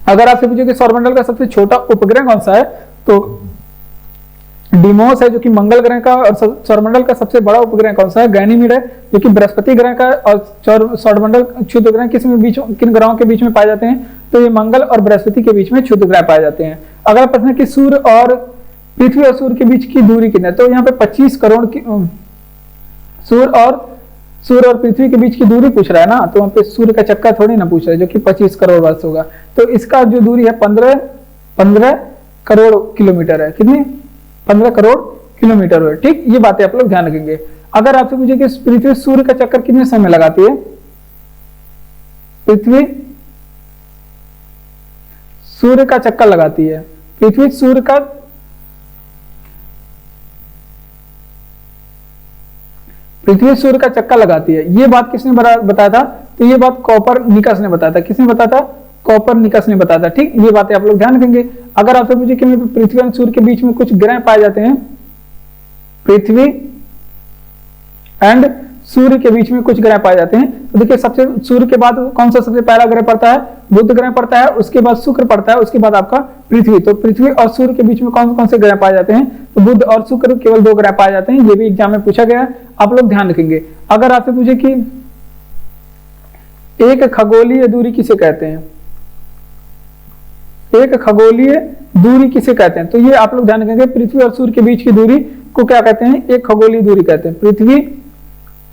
Speaker 1: अगर आपसे पूछे कि सौरमंडल का सबसे छोटा उपग्रह कौन सा है, तो डिमोस है जो कि मंगल ग्रह का, और सौरमंडल का सबसे बड़ा उपग्रह कौन सा है, गैनीमीड है जो कि बृहस्पति ग्रह का। और सौरमंडल क्षुद्र ग्रह किन ग्रहों के बीच में पाए जाते हैं, तो ये मंगल और बृहस्पति के बीच में क्षुद्र ग्रह पाए जाते हैं। अगला प्रश्न है कि सूर्य और पृथ्वी और सूर्य के बीच की दूरी कितनी है, तो यहाँ पे 25 करोड़ की सूर्य और पृथ्वी के बीच की दूरी पूछ रहा है ना, तो वहां पे सूर्य का चक्का थोड़ी ना पूछ रहा है जो कि 25 करोड़ वर्ष होगा। तो इसका जो दूरी है 15 करोड़ किलोमीटर है, कितनी, 15 करोड़ किलोमीटर है, ठीक। ये बातें आप लोग ध्यान रखेंगे। अगर आपसे पूछे कि पृथ्वी सूर्य का चक्कर कितने समय लगाती है, पृथ्वी सूर्य का चक्कर लगाती है, पृथ्वी सूर्य का चक्कर लगाती है, ये बात किसने बताया था, तो ये बात कोपरनिकस ने बताया था। किसने बताया था, कोपरनिकस ने बताया था, ठीक। ये बातें आप लोग ध्यान रखेंगे। अगर आपसे पूछे कि पृथ्वी और सूर्य के बीच में कुछ ग्रह पाए जाते हैं, पृथ्वी एंड सूर्य के बीच में कुछ ग्रह पाए जाते हैं। तो देखिए सबसे सूर्य के बाद कौन सा सबसे पहला ग्रह पड़ता है, बुध ग्रह पड़ता है, उसके बाद शुक्र पड़ता है, उसके बाद आपका पृथ्वी। तो पृथ्वी और सूर्य के बीच में कौन कौन से ग्रह पाए जाते हैं, तो बुध और शुक्र केवल 2 ग्रह पाए जाते हैं। ये भी एग्जाम में पूछा गया है, आप लोग ध्यान रखेंगे। अगर आपसे पूछे कि एक खगोलीय दूरी किसे कहते हैं, एक खगोलीय दूरी किसे कहते हैं, तो ये आप लोग ध्यान रखेंगे, पृथ्वी और सूर्य के बीच की दूरी को क्या कहते हैं, एक खगोलीय दूरी कहते हैं। पृथ्वी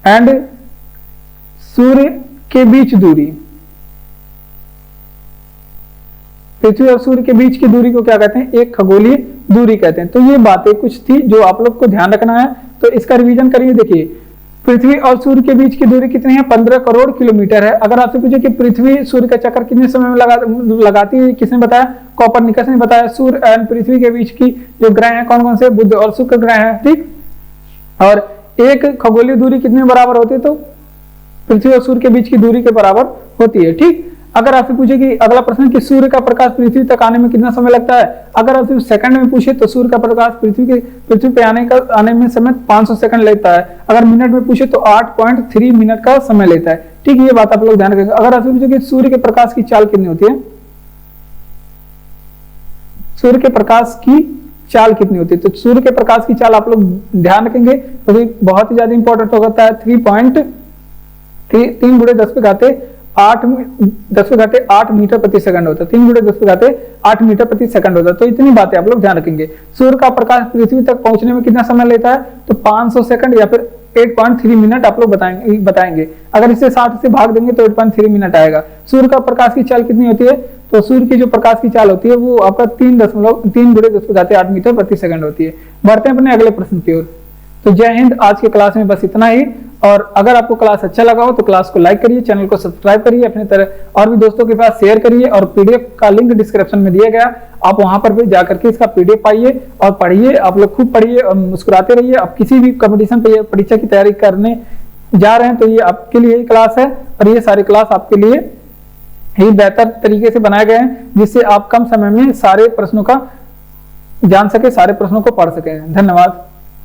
Speaker 1: एंड सूर्य के बीच दूरी, पृथ्वी और सूर्य के बीच की दूरी को क्या कहते हैं, एक खगोलीय दूरी कहते हैं। तो ये बातें कुछ थी जो आप लोग को ध्यान रखना है, तो इसका रिवीजन करिए। देखिए पृथ्वी और सूर्य के बीच की दूरी कितनी है, 15 करोड़ किलोमीटर है। अगर आपसे पूछे कि पृथ्वी सूर्य का चक्कर कितने समय में लगाती है, किसने बताया, कोपरनिकस ने बताया। सूर्य एंड पृथ्वी के बीच की जो ग्रह हैं कौन कौन से, बुध और शुक्र ग्रह हैं, ठीक। और एक खगोलीय दूरी कितने बराबर होती है, तो पृथ्वी और सूर्य के बीच की दूरी के बराबर होती है, ठीक। अगर आपसे पूछे कि अगला प्रश्न कि सूर्य का प्रकाश पृथ्वी तक आने में कितना समय लगता है, अगर आपसे सेकंड में पूछे तो सूर्य का प्रकाश पृथ्वी पे आने में समय 500 सेकंड लेता है। अगर मिनट में पूछे तो 8.3 मिनट का समय लेता है, ठीक। ये बात आप लोग ध्यान रखेंगे। अगर आपसे पूछे कि सूर्य के प्रकाश की चाल कितनी होती है, सूर्य के प्रकाश की चाल कितनी होती है, तो सूर्य के प्रकाश की चाल आप लोग ध्यान रखेंगे, तो बहुत ही ज्यादा इंपॉर्टेंट होता है। 3 गुणे 10 पे घाते 8 मीटर प्रति सेकंड होता है, 3 गुणे 10 पे घाते 8 मीटर प्रति सेकंड होता है। तो इतनी बातें आप लोग ध्यान रखेंगे। सूर्य का प्रकाश पृथ्वी तक पहुंचने में कितना समय लेता है, तो 500 सेकंड या फिर 8.3 मिनट आप लोग बताएंगे। अगर इसे 60 से भाग देंगे तो 8.3 मिनट आएगा। सूर्य का प्रकाश की चाल कितनी होती है, तो सूर्य की जो प्रकाश की चाल होती है वो आपका 3 गुणे 10 पे घाते 8 मीटर प्रति सेकंड होती है। बढ़ते हैं अपने अगले प्रश्न की ओर। तो जय हिंद, आज के क्लास में बस इतना ही। और अगर आपको क्लास अच्छा लगा हो तो क्लास को लाइक करिए, चैनल को सब्सक्राइब करिए, अपने तरह और भी दोस्तों के पास शेयर करिए। और पीडीएफ का लिंक डिस्क्रिप्शन में दिया गया, आप वहां पर भी जाकर के इसका पीडीएफ पाइए और पढ़िए। आप लोग खूब पढ़िए और मुस्कुराते रहिए। आप किसी भी कंपटीशन पे परीक्षा की तैयारी करने जा रहे हैं तो ये आपके लिए क्लास है, और ये सारी क्लास आपके लिए ही बेहतर तरीके से बनाए गए हैं, जिससे आप कम समय में सारे प्रश्नों का जान सके, सारे प्रश्नों को पढ़ सके। धन्यवाद।